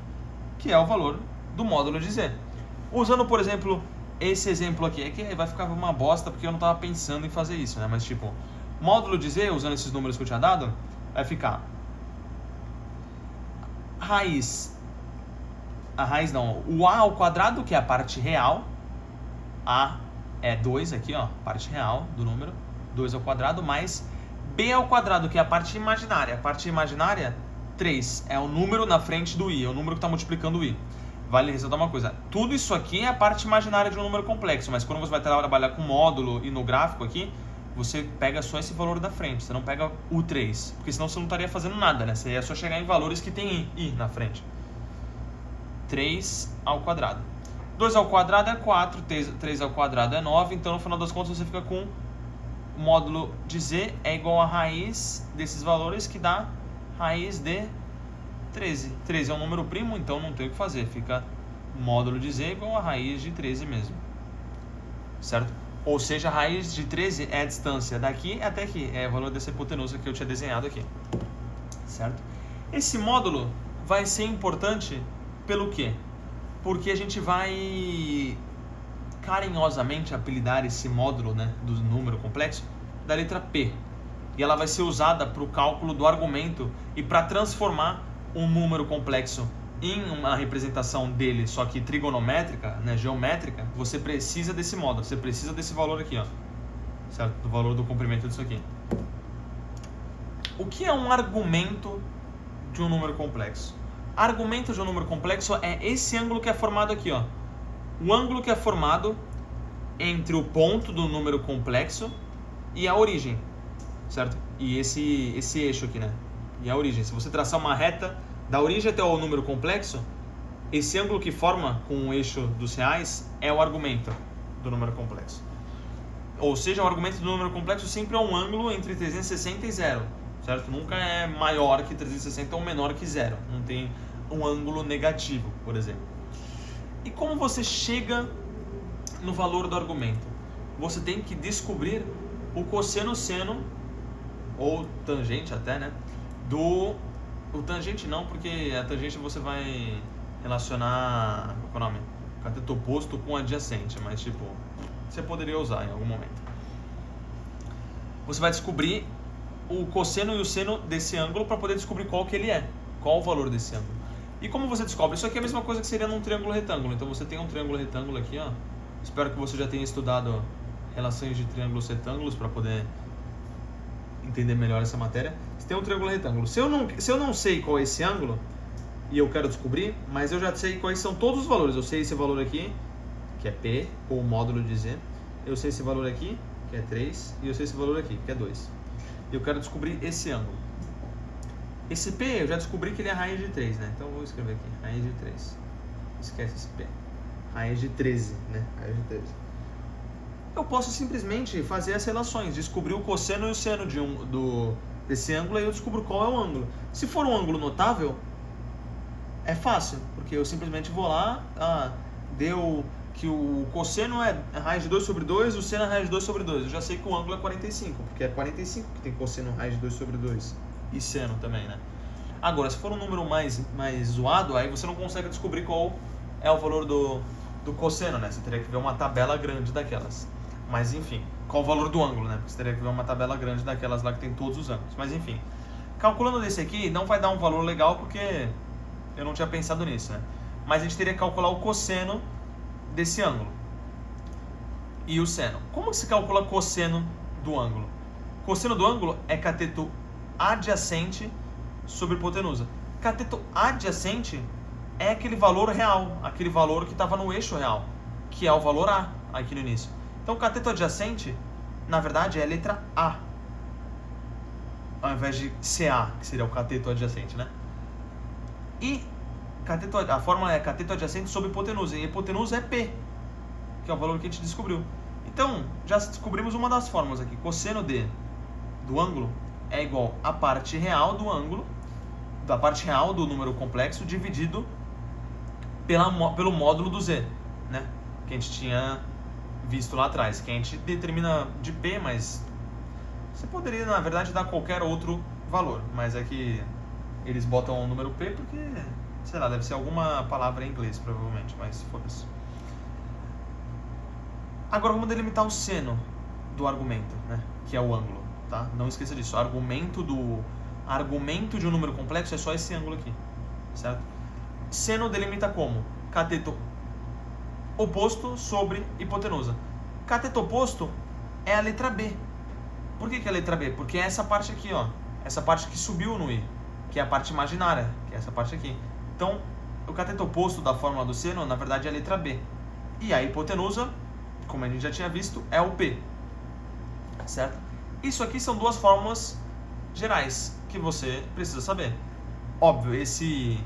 que é o valor do módulo de Z. Usando, por exemplo, esse exemplo aqui, é que vai ficar uma bosta porque eu não estava pensando em fazer isso, né? Mas tipo, módulo de Z, usando esses números que eu tinha dado, vai ficar o A ao quadrado, que é a parte real, A é 2 aqui, ó, parte real do número, 2 ao quadrado, mais B ao quadrado, que é a parte imaginária. A parte imaginária, 3, é o número na frente do I, é o número que está multiplicando o I. Vale ressaltar uma coisa, tudo isso aqui é a parte imaginária de um número complexo, mas quando você vai trabalhar com módulo e no gráfico aqui, você pega só esse valor da frente, você não pega o 3, porque senão você não estaria fazendo nada, né? Você ia só chegar em valores que tem I na frente. 3 ao quadrado. 2 ao quadrado é 4, 3 ao quadrado é 9, então no final das contas você fica com o módulo de Z é igual a raiz desses valores, que dá raiz de 13. 13 é um número primo, então não tem o que fazer. Fica módulo de Z igual a raiz de 13 mesmo. Certo? Ou seja, a raiz de 13 é a distância daqui até aqui. É o valor dessa hipotenusa que eu tinha desenhado aqui. Certo? Esse módulo vai ser importante pelo quê? Porque a gente vai carinhosamente apelidar esse módulo, né, do número complexo da letra P. E ela vai ser usada para o cálculo do argumento e para transformar um número complexo em uma representação dele, só que trigonométrica, né, geométrica. Você precisa desse módulo, você precisa desse valor aqui, ó, certo? Do valor do comprimento disso aqui. O que é um argumento de um número complexo? Argumento de um número complexo é esse ângulo que é formado aqui, ó. O ângulo que é formado entre o ponto do número complexo e a origem, certo? E esse eixo aqui, né? E a origem. Se você traçar uma reta da origem até o número complexo, esse ângulo que forma com o eixo dos reais é o argumento do número complexo. Ou seja, o argumento do número complexo sempre é um ângulo entre 360 e 0, certo? Nunca é maior que 360 ou menor que 0. Não tem um ângulo negativo, por exemplo. E como você chega no valor do argumento? Você tem que descobrir o cosseno seno, ou tangente até, né? O tangente não, porque a tangente você vai relacionar, qual é o nome? Cateto oposto com adjacente, mas tipo, você poderia usar em algum momento. Você vai descobrir o cosseno e o seno desse ângulo para poder descobrir qual que ele é, qual o valor desse ângulo. E como você descobre? Isso aqui é a mesma coisa que seria num triângulo retângulo. Então você tem um triângulo retângulo aqui, ó. Espero que você já tenha estudado relações de triângulos retângulos para poder entender melhor essa matéria. Você tem um triângulo retângulo. Se eu não sei qual é esse ângulo e eu quero descobrir, mas eu já sei quais são todos os valores. Eu sei esse valor aqui, que é P, ou módulo de Z. Eu sei esse valor aqui, que é 3, e eu sei esse valor aqui, que é 2. E eu quero descobrir esse ângulo. Esse P eu já descobri que ele é raiz de 3, né? Então eu vou escrever aqui, raiz de 3. Esquece esse P. Raiz de 13, né? Raiz de 13. Eu posso simplesmente fazer as relações, descobrir o cosseno e o seno desse ângulo, e eu descubro qual é o ângulo. Se for um ângulo notável, é fácil, porque eu simplesmente vou lá, deu que o cosseno é raiz de 2 sobre 2, o seno é raiz de 2 sobre 2. Eu já sei que o ângulo é 45, porque é 45 que tem cosseno raiz de 2 sobre 2. E seno também, né? Agora, se for um número mais zoado, aí você não consegue descobrir qual é o valor do cosseno, né? Você teria que ver uma tabela grande daquelas. Mas enfim, qual o valor do ângulo, né? Porque você teria que ver uma tabela grande daquelas lá que tem todos os ângulos. Mas enfim, calculando desse aqui, não vai dar um valor legal porque eu não tinha pensado nisso, né? Mas a gente teria que calcular o cosseno desse ângulo e o seno. Como que se calcula cosseno do ângulo? Cosseno do ângulo é cateto adjacente sobre hipotenusa. Cateto adjacente é aquele valor real, aquele valor que estava no eixo real, que é o valor A aqui no início. Então, cateto adjacente na verdade, é a letra A, ao invés de CA, que seria o cateto adjacente, né? E a fórmula é cateto adjacente sobre hipotenusa, e a hipotenusa é P, que é o valor que a gente descobriu. Então, já descobrimos uma das fórmulas aqui. Cosseno do ângulo é igual à parte real do ângulo, da parte real do número complexo, dividido pelo módulo do z, né? Que a gente tinha visto lá atrás, que a gente determina de P, mas você poderia, na verdade, dar qualquer outro valor, mas é que eles botam o número P porque, sei lá, deve ser alguma palavra em inglês, provavelmente, mas foda-se. Agora vamos delimitar o seno do argumento, né? Que é o ângulo, tá? Não esqueça disso. Argumento de um número complexo é só esse ângulo aqui, certo? Seno delimita como? Cateto oposto sobre hipotenusa. Cateto oposto é a letra B. Por que é a letra B? Porque é essa parte aqui, ó. Essa parte que subiu no I, que é a parte imaginária, que é essa parte aqui. Então, o cateto oposto da fórmula do seno, na verdade, é a letra B. E a hipotenusa, como a gente já tinha visto, é o P. Certo? Isso aqui são duas fórmulas gerais que você precisa saber. Óbvio, esse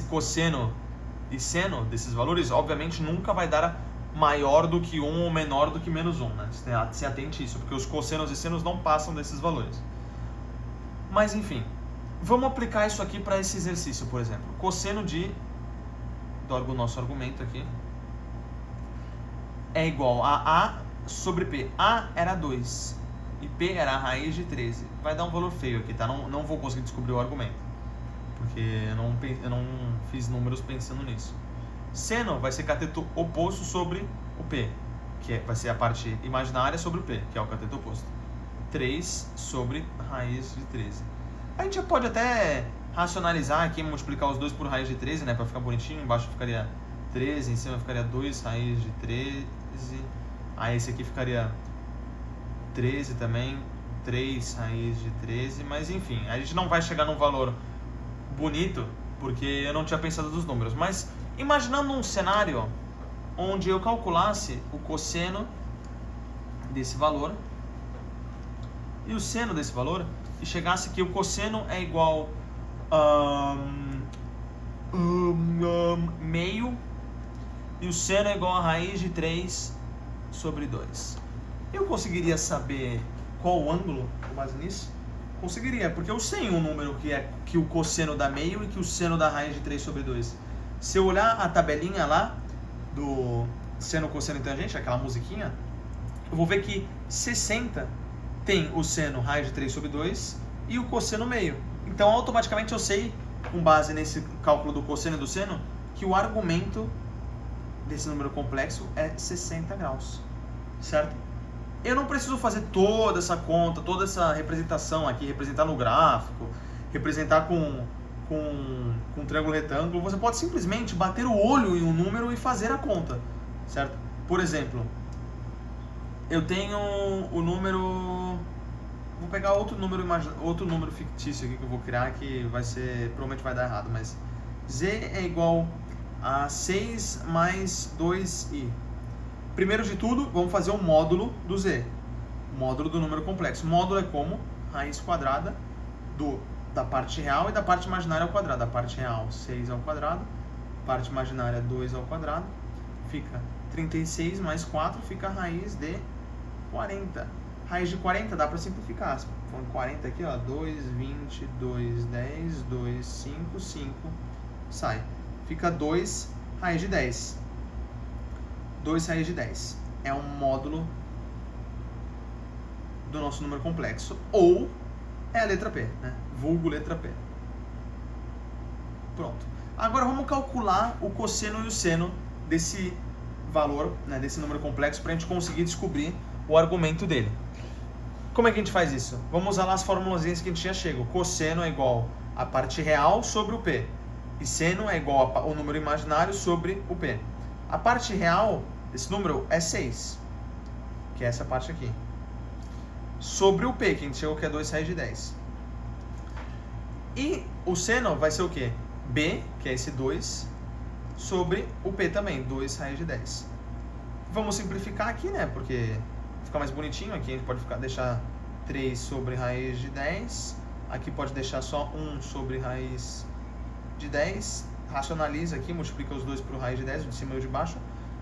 cosseno e seno desses valores, obviamente, nunca vai dar maior do que 1 ou menor do que menos 1, né? Se atente a isso, porque os cossenos e senos não passam desses valores. Mas, enfim, vamos aplicar isso aqui para esse exercício, por exemplo. Cosseno do nosso argumento aqui é igual a A sobre P. A era 2 e P era a raiz de 13. Vai dar um valor feio aqui, tá? Não vou conseguir descobrir o argumento, porque eu não fiz números pensando nisso. Seno vai ser cateto oposto sobre o P, que vai ser a parte imaginária sobre o P, que é o cateto oposto. 3 sobre raiz de 13. A gente já pode até racionalizar aqui, multiplicar os dois por raiz de 13, né, para ficar bonitinho. Embaixo ficaria 13, em cima ficaria 2 raiz de 13. Aí esse aqui ficaria 13 também, 3 raiz de 13. Mas enfim, a gente não vai chegar num valor bonito, porque eu não tinha pensado nos números. Mas imaginando um cenário onde eu calculasse o cosseno desse valor e o seno desse valor, e chegasse que o cosseno é igual a meio e o seno é igual a raiz de 3 sobre 2. Eu conseguiria saber qual o ângulo com base nisso? Conseguiria, porque eu sei um número que o cosseno dá meio e que o seno dá raiz de 3 sobre 2. Se eu olhar a tabelinha lá do seno, cosseno e tangente, aquela musiquinha, eu vou ver que 60 tem o seno raiz de 3 sobre 2 e o cosseno meio. Então, automaticamente eu sei, com base nesse cálculo do cosseno e do seno, que o argumento desse número complexo é 60 graus, certo? Eu não preciso fazer toda essa conta, toda essa representação aqui, representar no gráfico, representar com um triângulo retângulo. Você pode simplesmente bater o olho em um número e fazer a conta, certo? Por exemplo, eu tenho o número... Vou pegar outro número fictício aqui que eu vou criar, que provavelmente vai dar errado, mas z é igual a 6 mais 2i. Primeiro de tudo, vamos fazer o módulo do z, o módulo do número complexo. O módulo é como raiz quadrada da parte real e da parte imaginária ao quadrado. Da parte real, 6 ao quadrado, parte imaginária, 2 ao quadrado, fica 36 mais 4, fica a raiz de 40. Raiz de 40 dá para simplificar. Se for 40 aqui, ó, 2, 20, 2, 10, 2, 5, 5, sai. Fica 2 raiz de 10. 2 raiz de 10 é um módulo do nosso número complexo, ou é a letra P, né? Vulgo letra P. Pronto. Agora vamos calcular o cosseno e o seno desse valor, né, desse número complexo, para a gente conseguir descobrir o argumento dele. Como é que a gente faz isso? Vamos usar lá as formulazinhas que a gente já chega. O cosseno é igual a parte real sobre o P. E seno é igual ao número imaginário sobre o P. A parte real desse número é 6, que é essa parte aqui. Sobre o P, que a gente chegou que é 2 raiz de 10. E o seno vai ser o quê? B, que é esse 2, sobre o P também, 2 raiz de 10. Vamos simplificar aqui, né? Porque fica mais bonitinho. Aqui a gente pode deixar 3 sobre raiz de 10. Aqui pode deixar só 1 sobre raiz de 10. Racionaliza aqui, multiplica os dois por raiz de 10, o de cima e o de baixo.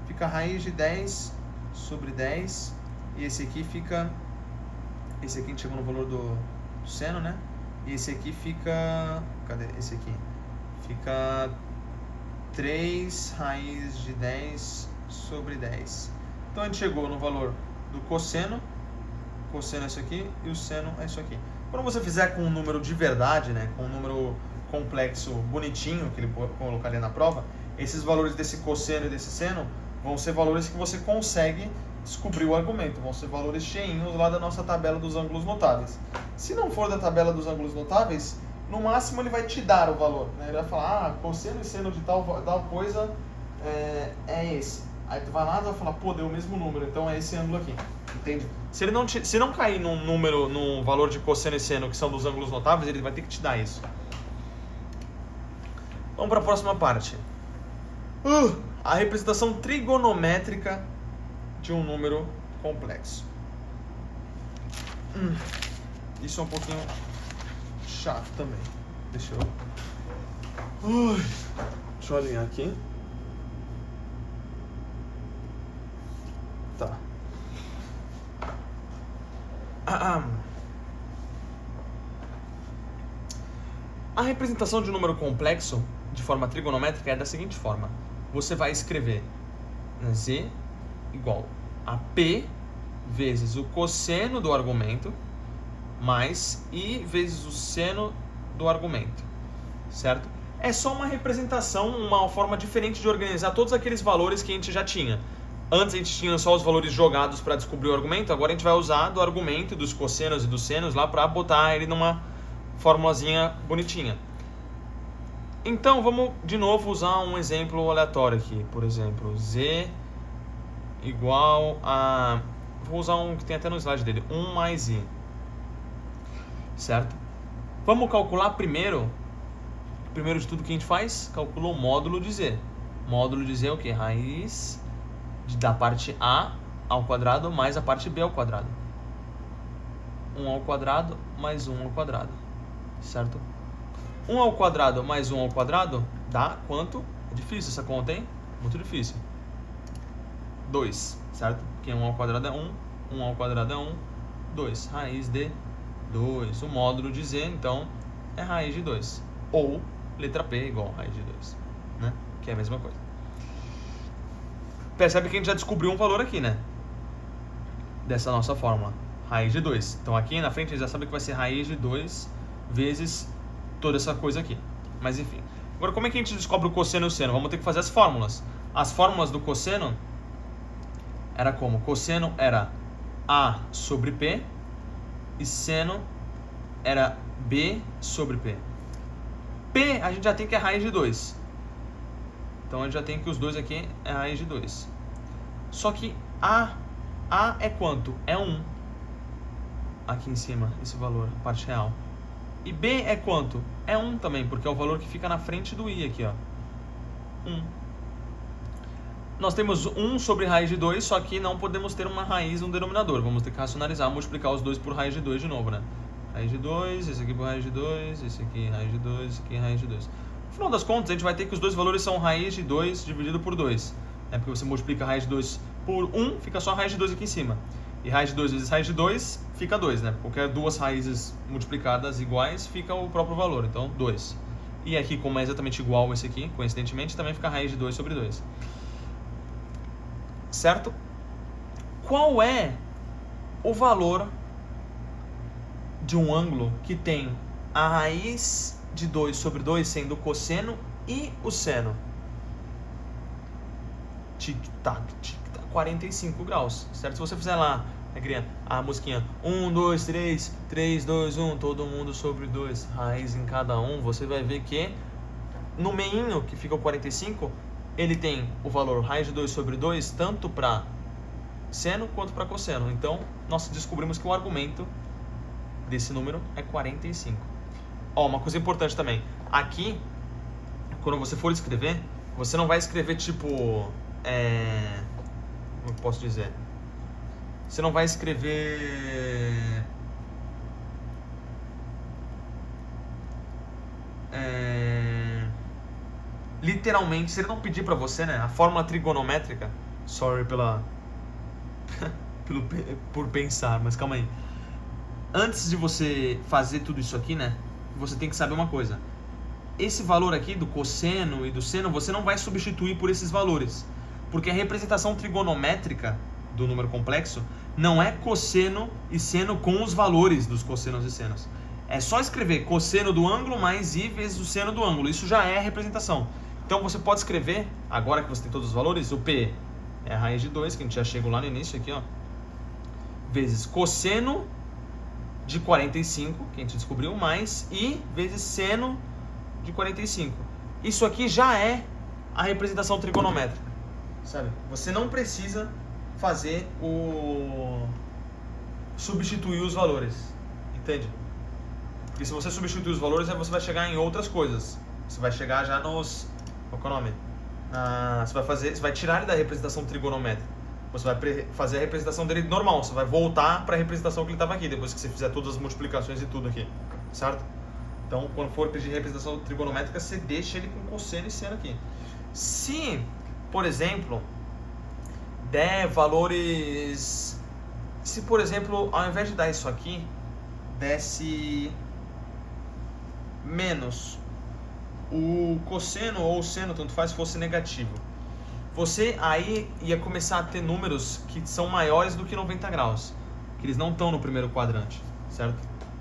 Fica raiz de 10 sobre 10. E esse aqui fica... Esse aqui a gente chegou no valor do seno, né? E esse aqui fica... Cadê esse aqui? Fica 3 raiz de 10 sobre 10. Então a gente chegou no valor do cosseno. O cosseno é isso aqui e o seno é isso aqui. Quando você fizer com um número de verdade, né? Com um número complexo bonitinho, que ele colocaria na prova, esses valores desse cosseno e desse seno vão ser valores que você consegue descobrir o argumento. Vão ser valores cheinhos lá da nossa tabela dos ângulos notáveis. Se não for da tabela dos ângulos notáveis, no máximo ele vai te dar o valor, né? Ele vai falar, cosseno e seno de tal coisa é esse. Aí tu vai lá e vai falar, pô, deu o mesmo número, então é esse ângulo aqui. Entende? Se não cair num valor de cosseno e seno que são dos ângulos notáveis, ele vai ter que te dar isso. Vamos para a próxima parte. A representação trigonométrica de um número complexo. Isso é um pouquinho chato também. Deixa eu alinhar aqui. Tá. A representação de um número complexo de forma trigonométrica é da seguinte forma. Você vai escrever z igual a p vezes o cosseno do argumento mais i vezes o seno do argumento, certo? É só uma representação, uma forma diferente de organizar todos aqueles valores que a gente já tinha. Antes a gente tinha só os valores jogados para descobrir o argumento, agora a gente vai usar do argumento, dos cossenos e dos senos lá para botar ele numa formulazinha bonitinha. Então vamos de novo usar um exemplo aleatório aqui. Por exemplo, z igual a... Vou usar um que tem até no slide dele, 1 mais i. Certo? Vamos calcular primeiro de tudo que a gente faz, calcula o módulo de z. Módulo de z é o que? Raiz da parte a ao quadrado mais a parte b ao quadrado. 1 ao quadrado mais 1 ao quadrado. Certo? 1 ao quadrado mais 1 ao quadrado dá quanto? É difícil essa conta, hein? Muito difícil. 2, certo? Porque 1 ao quadrado é 1, 1 ao quadrado é 1, 2. Raiz de 2. O módulo de z, então, é raiz de 2. Ou letra P igual a raiz de 2, né? Que é a mesma coisa. Percebe que a gente já descobriu um valor aqui, né? Dessa nossa fórmula. Raiz de 2. Então aqui na frente a gente já sabe que vai ser raiz de 2 vezes toda essa coisa aqui. Mas enfim. Agora como é que a gente descobre o cosseno e o seno? Vamos ter que fazer as fórmulas. As fórmulas do cosseno era como? Cosseno era A sobre P e seno era B sobre P. P a gente já tem que é raiz de 2. Então a gente já tem que os dois aqui é raiz de 2. Só que A é quanto? É 1. Aqui em cima, esse valor, a parte real. E B é quanto? É 1 também, porque é o valor que fica na frente do I aqui, ó. 1. Nós temos 1 sobre raiz de 2, só que não podemos ter uma raiz no denominador. Vamos ter que racionalizar, multiplicar os dois por raiz de 2 de novo, né? Raiz de 2, esse aqui por raiz de 2, esse aqui raiz de 2, esse aqui raiz de 2. No final das contas, a gente vai ter que os dois valores são raiz de 2 dividido por 2. Né? Porque você multiplica raiz de 2 por 1, fica só raiz de 2 aqui em cima. E raiz de 2 vezes raiz de 2 fica 2, né? Qualquer duas raízes multiplicadas iguais fica o próprio valor, então 2. E aqui, como é exatamente igual esse aqui, coincidentemente, também fica raiz de 2 sobre 2. Certo? Qual é o valor de um ângulo que tem a raiz de 2 sobre 2 sendo o cosseno e o seno? Tic-tac, tic-tac, 45 graus, certo? Se você fizer lá a musiquinha 1, 2, 3, 3, 2, 1, todo mundo sobre 2, raiz em cada um, você vai ver que no meinho, que fica o 45, ele tem o valor raiz de 2 sobre 2, tanto para seno quanto para cosseno. Então, nós descobrimos que o argumento desse número é 45. Ó, uma coisa importante também. Aqui, quando você for escrever, você não vai escrever tipo... como eu posso dizer? Você não vai escrever... literalmente, se ele não pedir pra você, né, a fórmula trigonométrica, sorry por pensar, mas calma aí. Antes de você fazer tudo isso aqui, né, você tem que saber uma coisa. Esse valor aqui do cosseno e do seno, você não vai substituir por esses valores, porque a representação trigonométrica do número complexo não é cosseno e seno com os valores dos cossenos e senos. É só escrever cosseno do ângulo mais i vezes o seno do ângulo. Isso já é a representação. Então você pode escrever, agora que você tem todos os valores, o P é a raiz de 2, que a gente já chegou lá no início aqui, ó, vezes cosseno de 45, que a gente descobriu, mais i vezes seno de 45. Isso aqui já é a representação trigonométrica, sabe? Você não precisa fazer substituir os valores, entende? Porque se você substituir os valores, aí você vai chegar em outras coisas. Você vai chegar já nos... Qual é o nome? Você vai tirar ele da representação trigonométrica. Você vai fazer a representação dele normal. Você vai voltar para a representação que ele estava aqui, depois que você fizer todas as multiplicações e tudo aqui. Certo? Então, quando for pedir representação trigonométrica, você deixa ele com cosseno e seno aqui. Se, por exemplo, der valores... Se, por exemplo, ao invés de dar isso aqui, desse menos o cosseno ou o seno, tanto faz, fosse negativo, você aí ia começar a ter números que são maiores do que 90 graus, que eles não estão no primeiro quadrante, certo?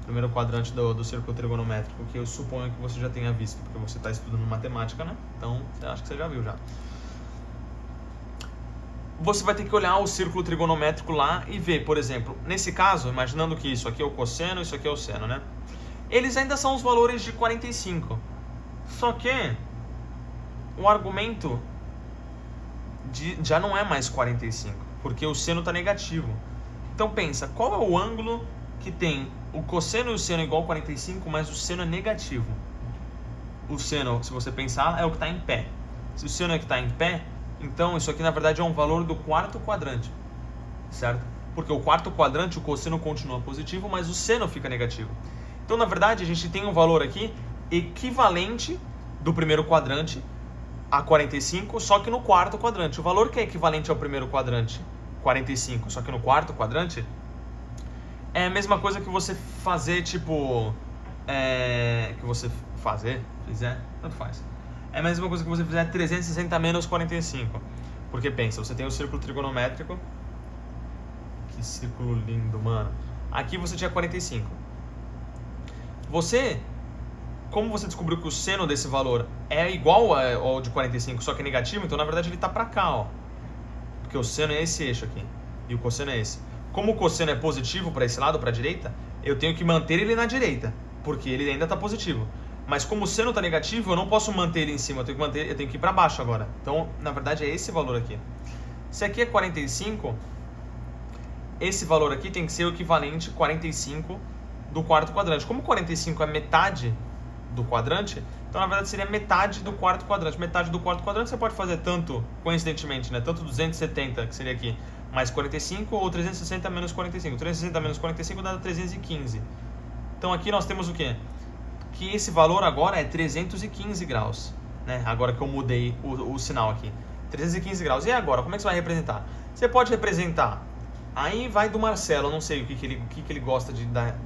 Primeiro quadrante do círculo trigonométrico, que eu suponho que você já tenha visto, porque você está estudando matemática, né? Então, acho que você já viu já. Você vai ter que olhar o círculo trigonométrico lá e ver, por exemplo, nesse caso, imaginando que isso aqui é o cosseno, isso aqui é o seno, né? Eles ainda são os valores de 45. Só que o argumento já não é mais 45, porque o seno está negativo. Então pensa, qual é o ângulo que tem o cosseno e o seno igual a 45, mas o seno é negativo? O seno, se você pensar, é o que está em pé. Se o seno é o que está em pé, então isso aqui na verdade é um valor do quarto quadrante, certo? Porque o quarto quadrante, o cosseno continua positivo, mas o seno fica negativo. Então na verdade a gente tem um valor aqui equivalente do primeiro quadrante a 45, só que no quarto quadrante. O valor que é equivalente ao primeiro quadrante, 45, só que no quarto quadrante, é a mesma coisa que você fazer, tipo... fizer, tanto faz. É a mesma coisa que você fizer 360 menos 45. Porque pensa, você tem o círculo trigonométrico. Que círculo lindo, mano. Aqui você tinha 45. Como você descobriu que o seno desse valor é igual ao de 45, só que é negativo, então na verdade ele está para cá, ó. Porque o seno é esse eixo aqui e o cosseno é esse. Como o cosseno é positivo para esse lado, para a direita, eu tenho que manter ele na direita, porque ele ainda está positivo. Mas como o seno está negativo, eu não posso manter ele em cima, eu tenho que ir para baixo agora. Então, na verdade, é esse valor aqui. Se aqui é 45, esse valor aqui tem que ser o equivalente a 45 do quarto quadrante. Como 45 é metade do quadrante, então na verdade seria metade do quarto quadrante. Metade do quarto quadrante você pode fazer tanto, coincidentemente, né? Tanto 270, que seria aqui, mais 45, ou 360 menos 45. 360 menos 45 dá 315. Então aqui nós temos o quê? Que esse valor agora é 315 graus, né? Agora que eu mudei o sinal aqui. 315 graus. E agora, como é que você vai representar? Você pode representar, aí vai do Marcelo, eu não sei o que ele gosta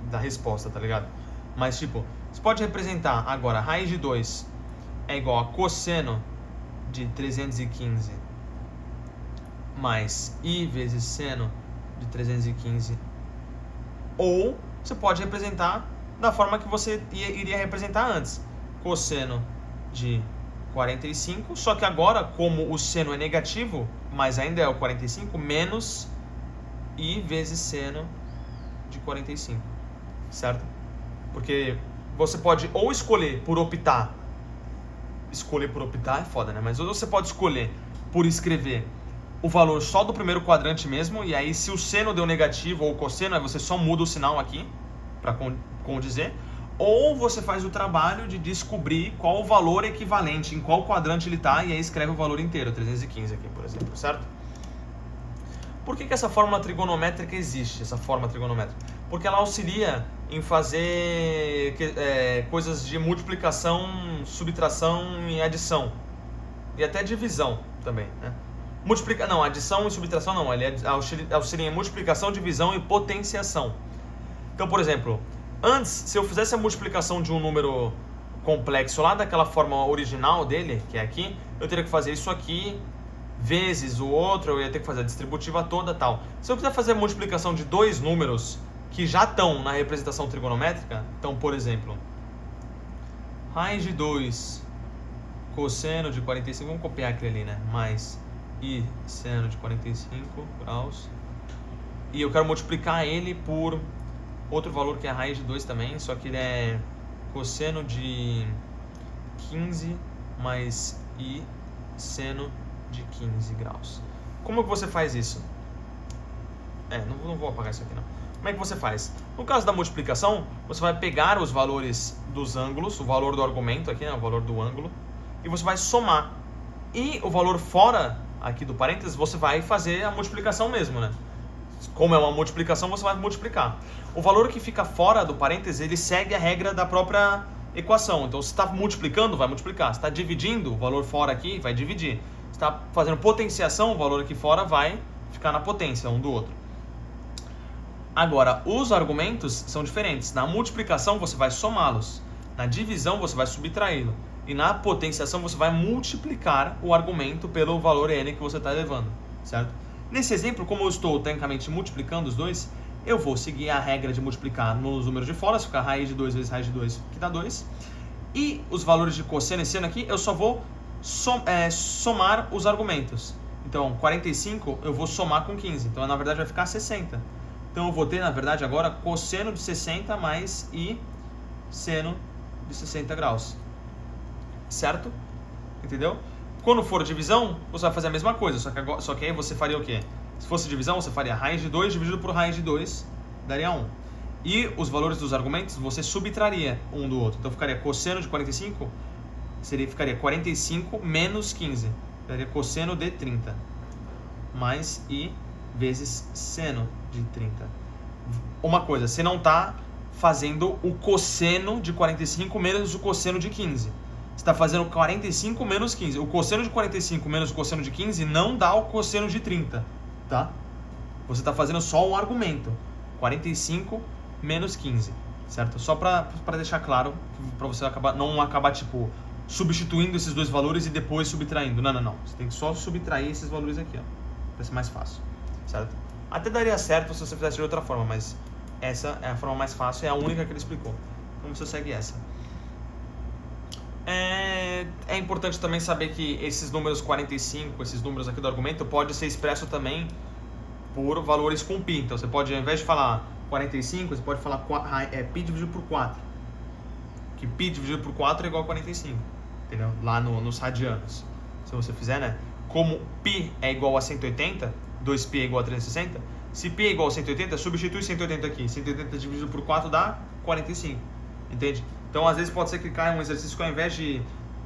da resposta, tá ligado? Mas tipo, você pode representar agora, raiz de 2 é igual a cosseno de 315 mais i vezes seno de 315. Ou você pode representar da forma que você iria representar antes. Cosseno de 45, só que agora, como o seno é negativo, mas ainda é o 45, menos i vezes seno de 45, certo? Porque você pode ou escolher por optar é foda, né? Mas ou você pode escolher por escrever o valor só do primeiro quadrante mesmo, e aí se o seno deu negativo ou o cosseno, aí você só muda o sinal aqui para condizer, ou você faz o trabalho de descobrir qual o valor equivalente, em qual quadrante ele está, e aí escreve o valor inteiro, 315 aqui, por exemplo, certo? Por que essa fórmula trigonométrica existe, essa forma trigonométrica? Porque ela auxilia em fazer coisas de multiplicação, subtração e adição. E até divisão também, né? Adição e subtração não, ele auxilia em multiplicação, divisão e potenciação. Então, por exemplo, antes, se eu fizesse a multiplicação de um número complexo lá daquela forma original dele, que é aqui, eu teria que fazer isso aqui vezes o outro, eu ia ter que fazer a distributiva toda e tal. Se eu quiser fazer a multiplicação de dois números que já estão na representação trigonométrica, então, por exemplo, raiz de 2 cosseno de 45, vamos copiar aquele ali, né? Mais i seno de 45 graus. E eu quero multiplicar ele por outro valor que é a raiz de 2 também, só que ele é cosseno de 15 mais i seno de 15 graus. Como que você faz isso? Não vou apagar isso aqui não. Como é que você faz? No caso da multiplicação, você vai pegar os valores dos ângulos, o valor do argumento aqui, né, o valor do ângulo, e você vai somar. E o valor fora aqui do parênteses, você vai fazer a multiplicação mesmo, né? Como é uma multiplicação, você vai multiplicar. O valor que fica fora do parênteses, ele segue a regra da própria equação. Então, se está multiplicando, vai multiplicar. Se está dividindo, o valor fora aqui vai dividir. Se está fazendo potenciação, o valor aqui fora vai ficar na potência um do outro. Agora, os argumentos são diferentes. Na multiplicação, você vai somá-los. Na divisão, você vai subtraí-lo. E na potenciação, você vai multiplicar o argumento pelo valor n que você está levando, certo? Nesse exemplo, como eu estou tecnicamente multiplicando os dois, eu vou seguir a regra de multiplicar nos números de fora, se ficar raiz de 2 vezes raiz de 2, que dá 2. E os valores de cosseno e seno aqui, eu só vou somar os argumentos. Então, 45 eu vou somar com 15, então na verdade vai ficar 60. Então eu vou ter, na verdade, agora cosseno de 60 mais i seno de 60 graus. Certo? Entendeu? Quando for divisão, você vai fazer a mesma coisa, só que aí você faria o quê? Se fosse divisão, você faria raiz de 2 dividido por raiz de 2, daria 1. E os valores dos argumentos, você subtraria um do outro. Então ficaria cosseno de 45, ficaria 45 menos 15. Daria cosseno de 30. Mais i vezes seno de 30. Uma coisa, você não está fazendo o cosseno de 45 menos o cosseno de 15. Você está fazendo 45 menos 15. O cosseno de 45 menos o cosseno de 15 não dá o cosseno de 30, tá? Você está fazendo só um argumento. 45 menos 15, certo? Só para deixar claro, para você não acabar, tipo, substituindo esses dois valores e depois subtraindo. Não. Você tem que só subtrair esses valores aqui, ó. Vai ser mais fácil, certo? Até daria certo se você fizesse de outra forma, mas essa é a forma mais fácil, é a única que ele explicou. Então você segue essa. É importante também saber que esses números 45, esses números aqui do argumento, pode ser expresso também por valores com π. Então você pode, ao invés de falar 45, você pode falar π dividido por 4. Que π dividido por 4 é igual a 45, entendeu? Lá nos radianos. Se você fizer, né? Como π é igual a 180, 2π é igual a 360, se π é igual a 180, substitui 180 aqui. 180 dividido por 4 dá 45, entende? Então, às vezes pode ser que caia um exercício que ao invés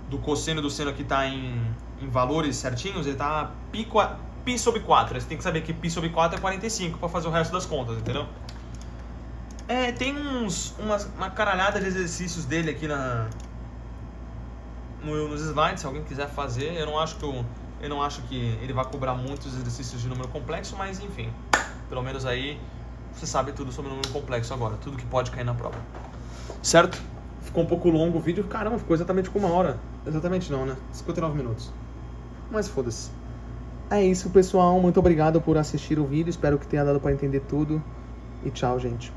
do cosseno do seno aqui tá em valores certinhos, ele tá π sobre 4. Você tem que saber que π sobre 4 é 45 para fazer o resto das contas, entendeu? Tem uma caralhada de exercícios dele aqui nos slides, se alguém quiser fazer. Eu não acho que ele vai cobrar muitos exercícios de número complexo, mas enfim, pelo menos aí você sabe tudo sobre o número complexo agora, tudo que pode cair na prova. Certo? Ficou um pouco longo o vídeo, caramba, ficou exatamente com 1 hora. Exatamente não, né? 59 minutos. Mas foda-se. É isso, pessoal. Muito obrigado por assistir o vídeo. Espero que tenha dado para entender tudo. E tchau, gente.